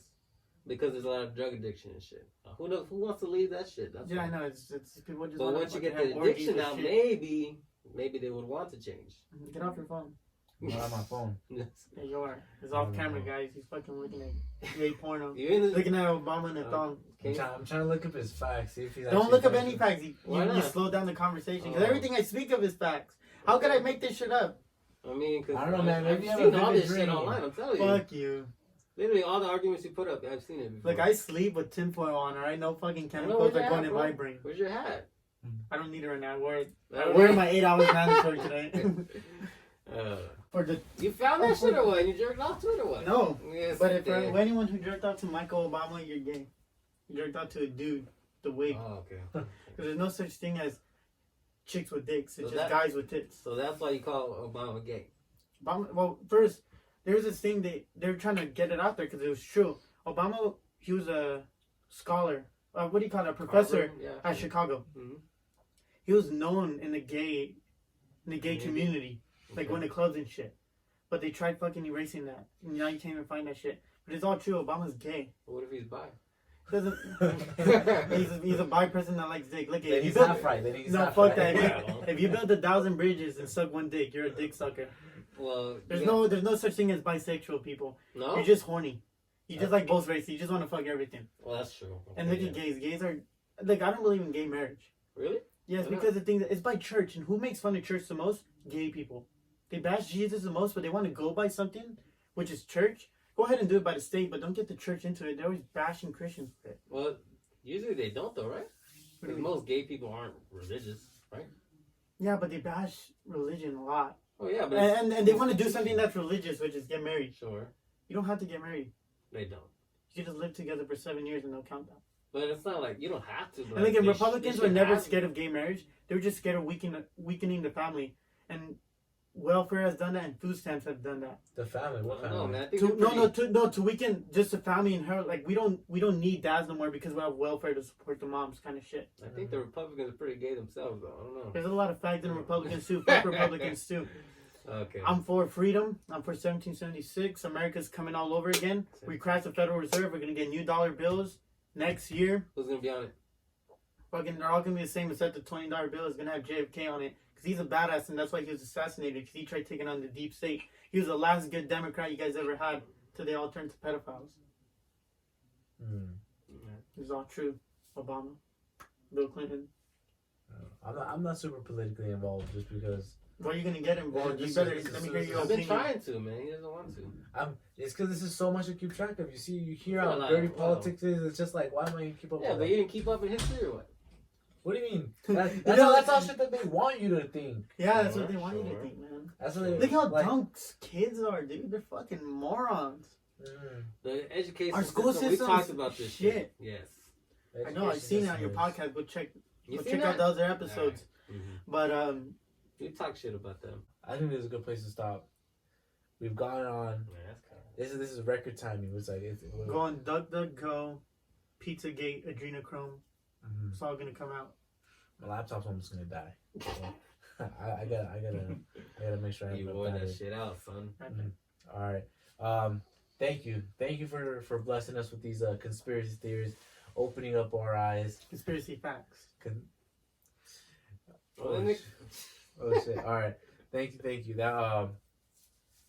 [SPEAKER 2] Because there's a lot of drug addiction and shit. Who wants to leave that shit? That's
[SPEAKER 3] I know. It's people just.
[SPEAKER 2] But once you get the addiction out, maybe they would want to change.
[SPEAKER 3] Get off your phone.
[SPEAKER 1] I'm not on my phone.
[SPEAKER 3] Yeah, you are. It's off camera, guys. He's fucking looking at gay porno.
[SPEAKER 2] You're
[SPEAKER 3] Looking at Obama in a thong.
[SPEAKER 1] I'm trying to look up his facts. See if he's
[SPEAKER 3] Don't look up any facts. You slow down the conversation. Because
[SPEAKER 2] Oh.
[SPEAKER 3] everything I speak of is facts. How could I make this shit up?
[SPEAKER 2] I mean, cause
[SPEAKER 1] I don't know, man. Maybe you
[SPEAKER 2] I've
[SPEAKER 1] have a
[SPEAKER 2] seen all
[SPEAKER 1] vivid
[SPEAKER 2] this shit
[SPEAKER 1] dream.
[SPEAKER 2] online. I'm telling you.
[SPEAKER 3] Fuck you.
[SPEAKER 2] Literally, all the arguments you put up, I've seen it before.
[SPEAKER 3] Look, I sleep with tinfoil on, alright? No fucking
[SPEAKER 2] I know,
[SPEAKER 3] chemicals
[SPEAKER 2] where's
[SPEAKER 3] are
[SPEAKER 2] your
[SPEAKER 3] going
[SPEAKER 2] hat,
[SPEAKER 3] in
[SPEAKER 2] bro?
[SPEAKER 3] my brain.
[SPEAKER 2] Where's your hat?
[SPEAKER 3] I don't need it right now. I
[SPEAKER 2] Oh,
[SPEAKER 3] wear my 8 hours mandatory today. For the
[SPEAKER 2] You found that shit or what? You jerked off to it or what?
[SPEAKER 3] No.
[SPEAKER 2] Yes,
[SPEAKER 3] But
[SPEAKER 2] you
[SPEAKER 3] if for
[SPEAKER 2] did.
[SPEAKER 3] anyone who jerked off to Michael Obama, you're gay. You jerked off to a dude, the wig.
[SPEAKER 2] Oh, okay.
[SPEAKER 3] Because there's no such thing as chicks with dicks. It's
[SPEAKER 2] So
[SPEAKER 3] just
[SPEAKER 2] that-
[SPEAKER 3] guys with tits.
[SPEAKER 2] So that's why you call Obama gay.
[SPEAKER 3] Obama, well, first, there's this thing they're trying to get it out there because it was true. Obama, he was a scholar. What do you call it? A professor
[SPEAKER 2] Harvard? Yeah.
[SPEAKER 3] at Chicago.
[SPEAKER 2] Mhm.
[SPEAKER 3] He was known in the gay community, like
[SPEAKER 2] Okay.
[SPEAKER 3] going to clubs and shit. But they tried fucking erasing that. And now you can't even find that shit. But it's all true. Obama's gay.
[SPEAKER 2] What if he's bi?
[SPEAKER 3] Doesn't he's a bi person that likes dick. Look,
[SPEAKER 1] Then
[SPEAKER 3] if you
[SPEAKER 1] he's
[SPEAKER 3] build,
[SPEAKER 1] half right. Then he's
[SPEAKER 3] no,
[SPEAKER 1] half
[SPEAKER 3] fuck
[SPEAKER 1] right.
[SPEAKER 3] that. If you build 1,000 bridges and suck one dick, you're a dick sucker.
[SPEAKER 2] Well,
[SPEAKER 3] There's no such thing as bisexual people.
[SPEAKER 2] no.
[SPEAKER 3] You're just horny. You just like both races. You just want to fuck everything.
[SPEAKER 2] Well, that's true.
[SPEAKER 3] And
[SPEAKER 2] Okay,
[SPEAKER 3] look at
[SPEAKER 2] yeah.
[SPEAKER 3] gays. Gays are like, I don't believe in gay marriage.
[SPEAKER 2] Really?
[SPEAKER 3] Yes,
[SPEAKER 2] Why not?
[SPEAKER 3] because the thing that it's by church, and who makes fun of church the most? Gay people. They bash Jesus the most, but they want to go by something, which is church. Go ahead and do it by the state, but don't get the church into it. They're always bashing Christians for it.
[SPEAKER 2] Well, usually they don't though, right?
[SPEAKER 3] What do
[SPEAKER 2] Because
[SPEAKER 3] you mean?
[SPEAKER 2] most gay people aren't religious, right?
[SPEAKER 3] Yeah, but they bash religion a lot,
[SPEAKER 2] Oh yeah, but
[SPEAKER 3] and they want to do something that's religious, which is get married.
[SPEAKER 2] sure
[SPEAKER 3] You don't have to get married.
[SPEAKER 2] they don't.
[SPEAKER 3] You just live together for 7 years and no countdown.
[SPEAKER 2] But it's not like you don't have to. But
[SPEAKER 3] And again,
[SPEAKER 2] they
[SPEAKER 3] Republicans
[SPEAKER 2] they
[SPEAKER 3] were
[SPEAKER 2] should
[SPEAKER 3] never
[SPEAKER 2] have-
[SPEAKER 3] scared of gay marriage. They were just scared of weakening the family. And welfare has done that, and food stamps have done that.
[SPEAKER 1] The family. What
[SPEAKER 2] I don't know,
[SPEAKER 1] family?
[SPEAKER 2] man. I think
[SPEAKER 3] To,
[SPEAKER 2] they're pretty-
[SPEAKER 3] to weaken just the family and her. Like we don't need dads no more because we have welfare to support the moms, kind of shit.
[SPEAKER 2] I think the Republicans are pretty gay themselves, though. I don't know.
[SPEAKER 3] There's a lot of fags in Republicans too. Fuck Republicans too.
[SPEAKER 2] Okay.
[SPEAKER 3] I'm for freedom. I'm for 1776. America's coming all over again. We crashed the Federal Reserve. We're gonna get new dollar bills next year.
[SPEAKER 2] Who's gonna be on it?
[SPEAKER 3] Fucking, they're all gonna be the same except the $20 bill is gonna have JFK on it because he's a badass and that's why he was assassinated because he tried taking on the deep state. He was the last good Democrat you guys ever had till they all turned to pedophiles. It's all true. Obama, Bill Clinton.
[SPEAKER 1] I'm not super politically involved just because
[SPEAKER 3] Why are you gonna get involved?
[SPEAKER 1] This
[SPEAKER 3] You
[SPEAKER 1] is-
[SPEAKER 3] better
[SPEAKER 1] this is-
[SPEAKER 3] let me hear your
[SPEAKER 2] I've been
[SPEAKER 3] opinion.
[SPEAKER 2] trying to, man. He doesn't want to.
[SPEAKER 1] It's because this is so much to keep track of. You hear how
[SPEAKER 2] Well,
[SPEAKER 1] dirty
[SPEAKER 2] wow.
[SPEAKER 1] politics is. It's just like, why am I gonna keep up
[SPEAKER 2] Yeah,
[SPEAKER 1] with
[SPEAKER 2] but
[SPEAKER 1] that?
[SPEAKER 2] you didn't keep up in history or what?
[SPEAKER 1] What do you mean?
[SPEAKER 3] know-
[SPEAKER 1] That's all shit that they want you to think.
[SPEAKER 3] Yeah, that's
[SPEAKER 2] Sure,
[SPEAKER 3] what they want you to
[SPEAKER 2] sure.
[SPEAKER 3] think, man.
[SPEAKER 1] That's what they
[SPEAKER 3] Look how
[SPEAKER 1] like,
[SPEAKER 3] dumb kids are, dude. They're fucking morons.
[SPEAKER 2] The education
[SPEAKER 3] Our school
[SPEAKER 2] system, we
[SPEAKER 3] system's
[SPEAKER 2] talked about this shit.
[SPEAKER 3] shit.
[SPEAKER 2] Yes.
[SPEAKER 3] I know. I've seen it on your podcast. Go check.
[SPEAKER 2] You
[SPEAKER 3] Go
[SPEAKER 2] seen
[SPEAKER 3] check out
[SPEAKER 2] that?
[SPEAKER 3] the other episodes. But
[SPEAKER 2] We talk shit about them.
[SPEAKER 1] I think this is a good place to stop. We've gone on.
[SPEAKER 2] Yeah, that's kind of...
[SPEAKER 1] This is record timing. It's like
[SPEAKER 3] go on DuckDuckGo, Pizzagate, Adrenochrome.
[SPEAKER 1] Mhm.
[SPEAKER 3] It's all gonna come out.
[SPEAKER 1] My laptop's almost gonna die. So, I gotta make sure I have
[SPEAKER 2] You
[SPEAKER 1] enough
[SPEAKER 2] wore that
[SPEAKER 1] battery.
[SPEAKER 2] shit out, son.
[SPEAKER 1] All right. Thank you for blessing us with these conspiracy theories, opening up our eyes.
[SPEAKER 3] Conspiracy facts.
[SPEAKER 2] Well, then
[SPEAKER 1] Oh shit! All right, thank you. That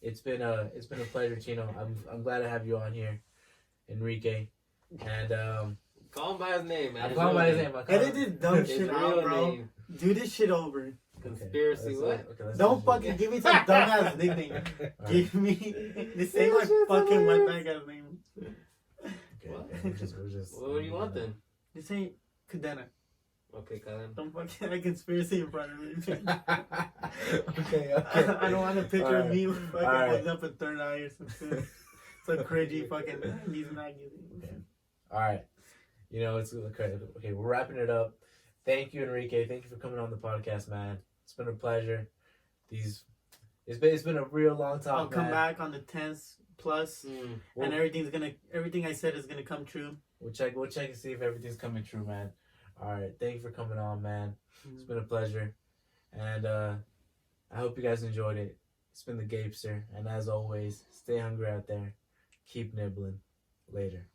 [SPEAKER 1] it's been a pleasure, Chino. I'm glad to have you on here, Enrique, and
[SPEAKER 2] call him by his name, man.
[SPEAKER 1] I'm calling by his name.
[SPEAKER 3] Edit this dumb
[SPEAKER 2] His
[SPEAKER 3] shit
[SPEAKER 2] real
[SPEAKER 3] out, bro.
[SPEAKER 2] name.
[SPEAKER 3] Do this shit over.
[SPEAKER 2] Conspiracy what?
[SPEAKER 3] Don't fucking give me some dumbass nickname.
[SPEAKER 1] Right.
[SPEAKER 3] Give me this ain't my fucking wetback ass name.
[SPEAKER 2] What?
[SPEAKER 1] We're just,
[SPEAKER 2] What do you want then?
[SPEAKER 3] This ain't Cadena.
[SPEAKER 2] Okay, Colin.
[SPEAKER 3] Don't fucking have a conspiracy in front of me.
[SPEAKER 1] okay.
[SPEAKER 3] I don't want a picture of
[SPEAKER 1] Alright.
[SPEAKER 3] me with fucking
[SPEAKER 1] Alright.
[SPEAKER 3] holding up a third eye or some shit. Some cringy fucking 90s magazine.
[SPEAKER 1] Okay. All right. You know, it's okay. Okay, we're wrapping it up. Thank you, Enrique. Thank you for coming on the podcast, man. It's been a pleasure. It's been a real long talk.
[SPEAKER 3] I'll come
[SPEAKER 1] man.
[SPEAKER 3] back on the 10th plus, and everything I said is gonna come true.
[SPEAKER 1] We'll check and see if everything's coming true, man. All right. Thank you for coming on, man. It's been a pleasure, and I hope you guys enjoyed it. It's been the Gapester, and as always, stay hungry out there. Keep nibbling. Later.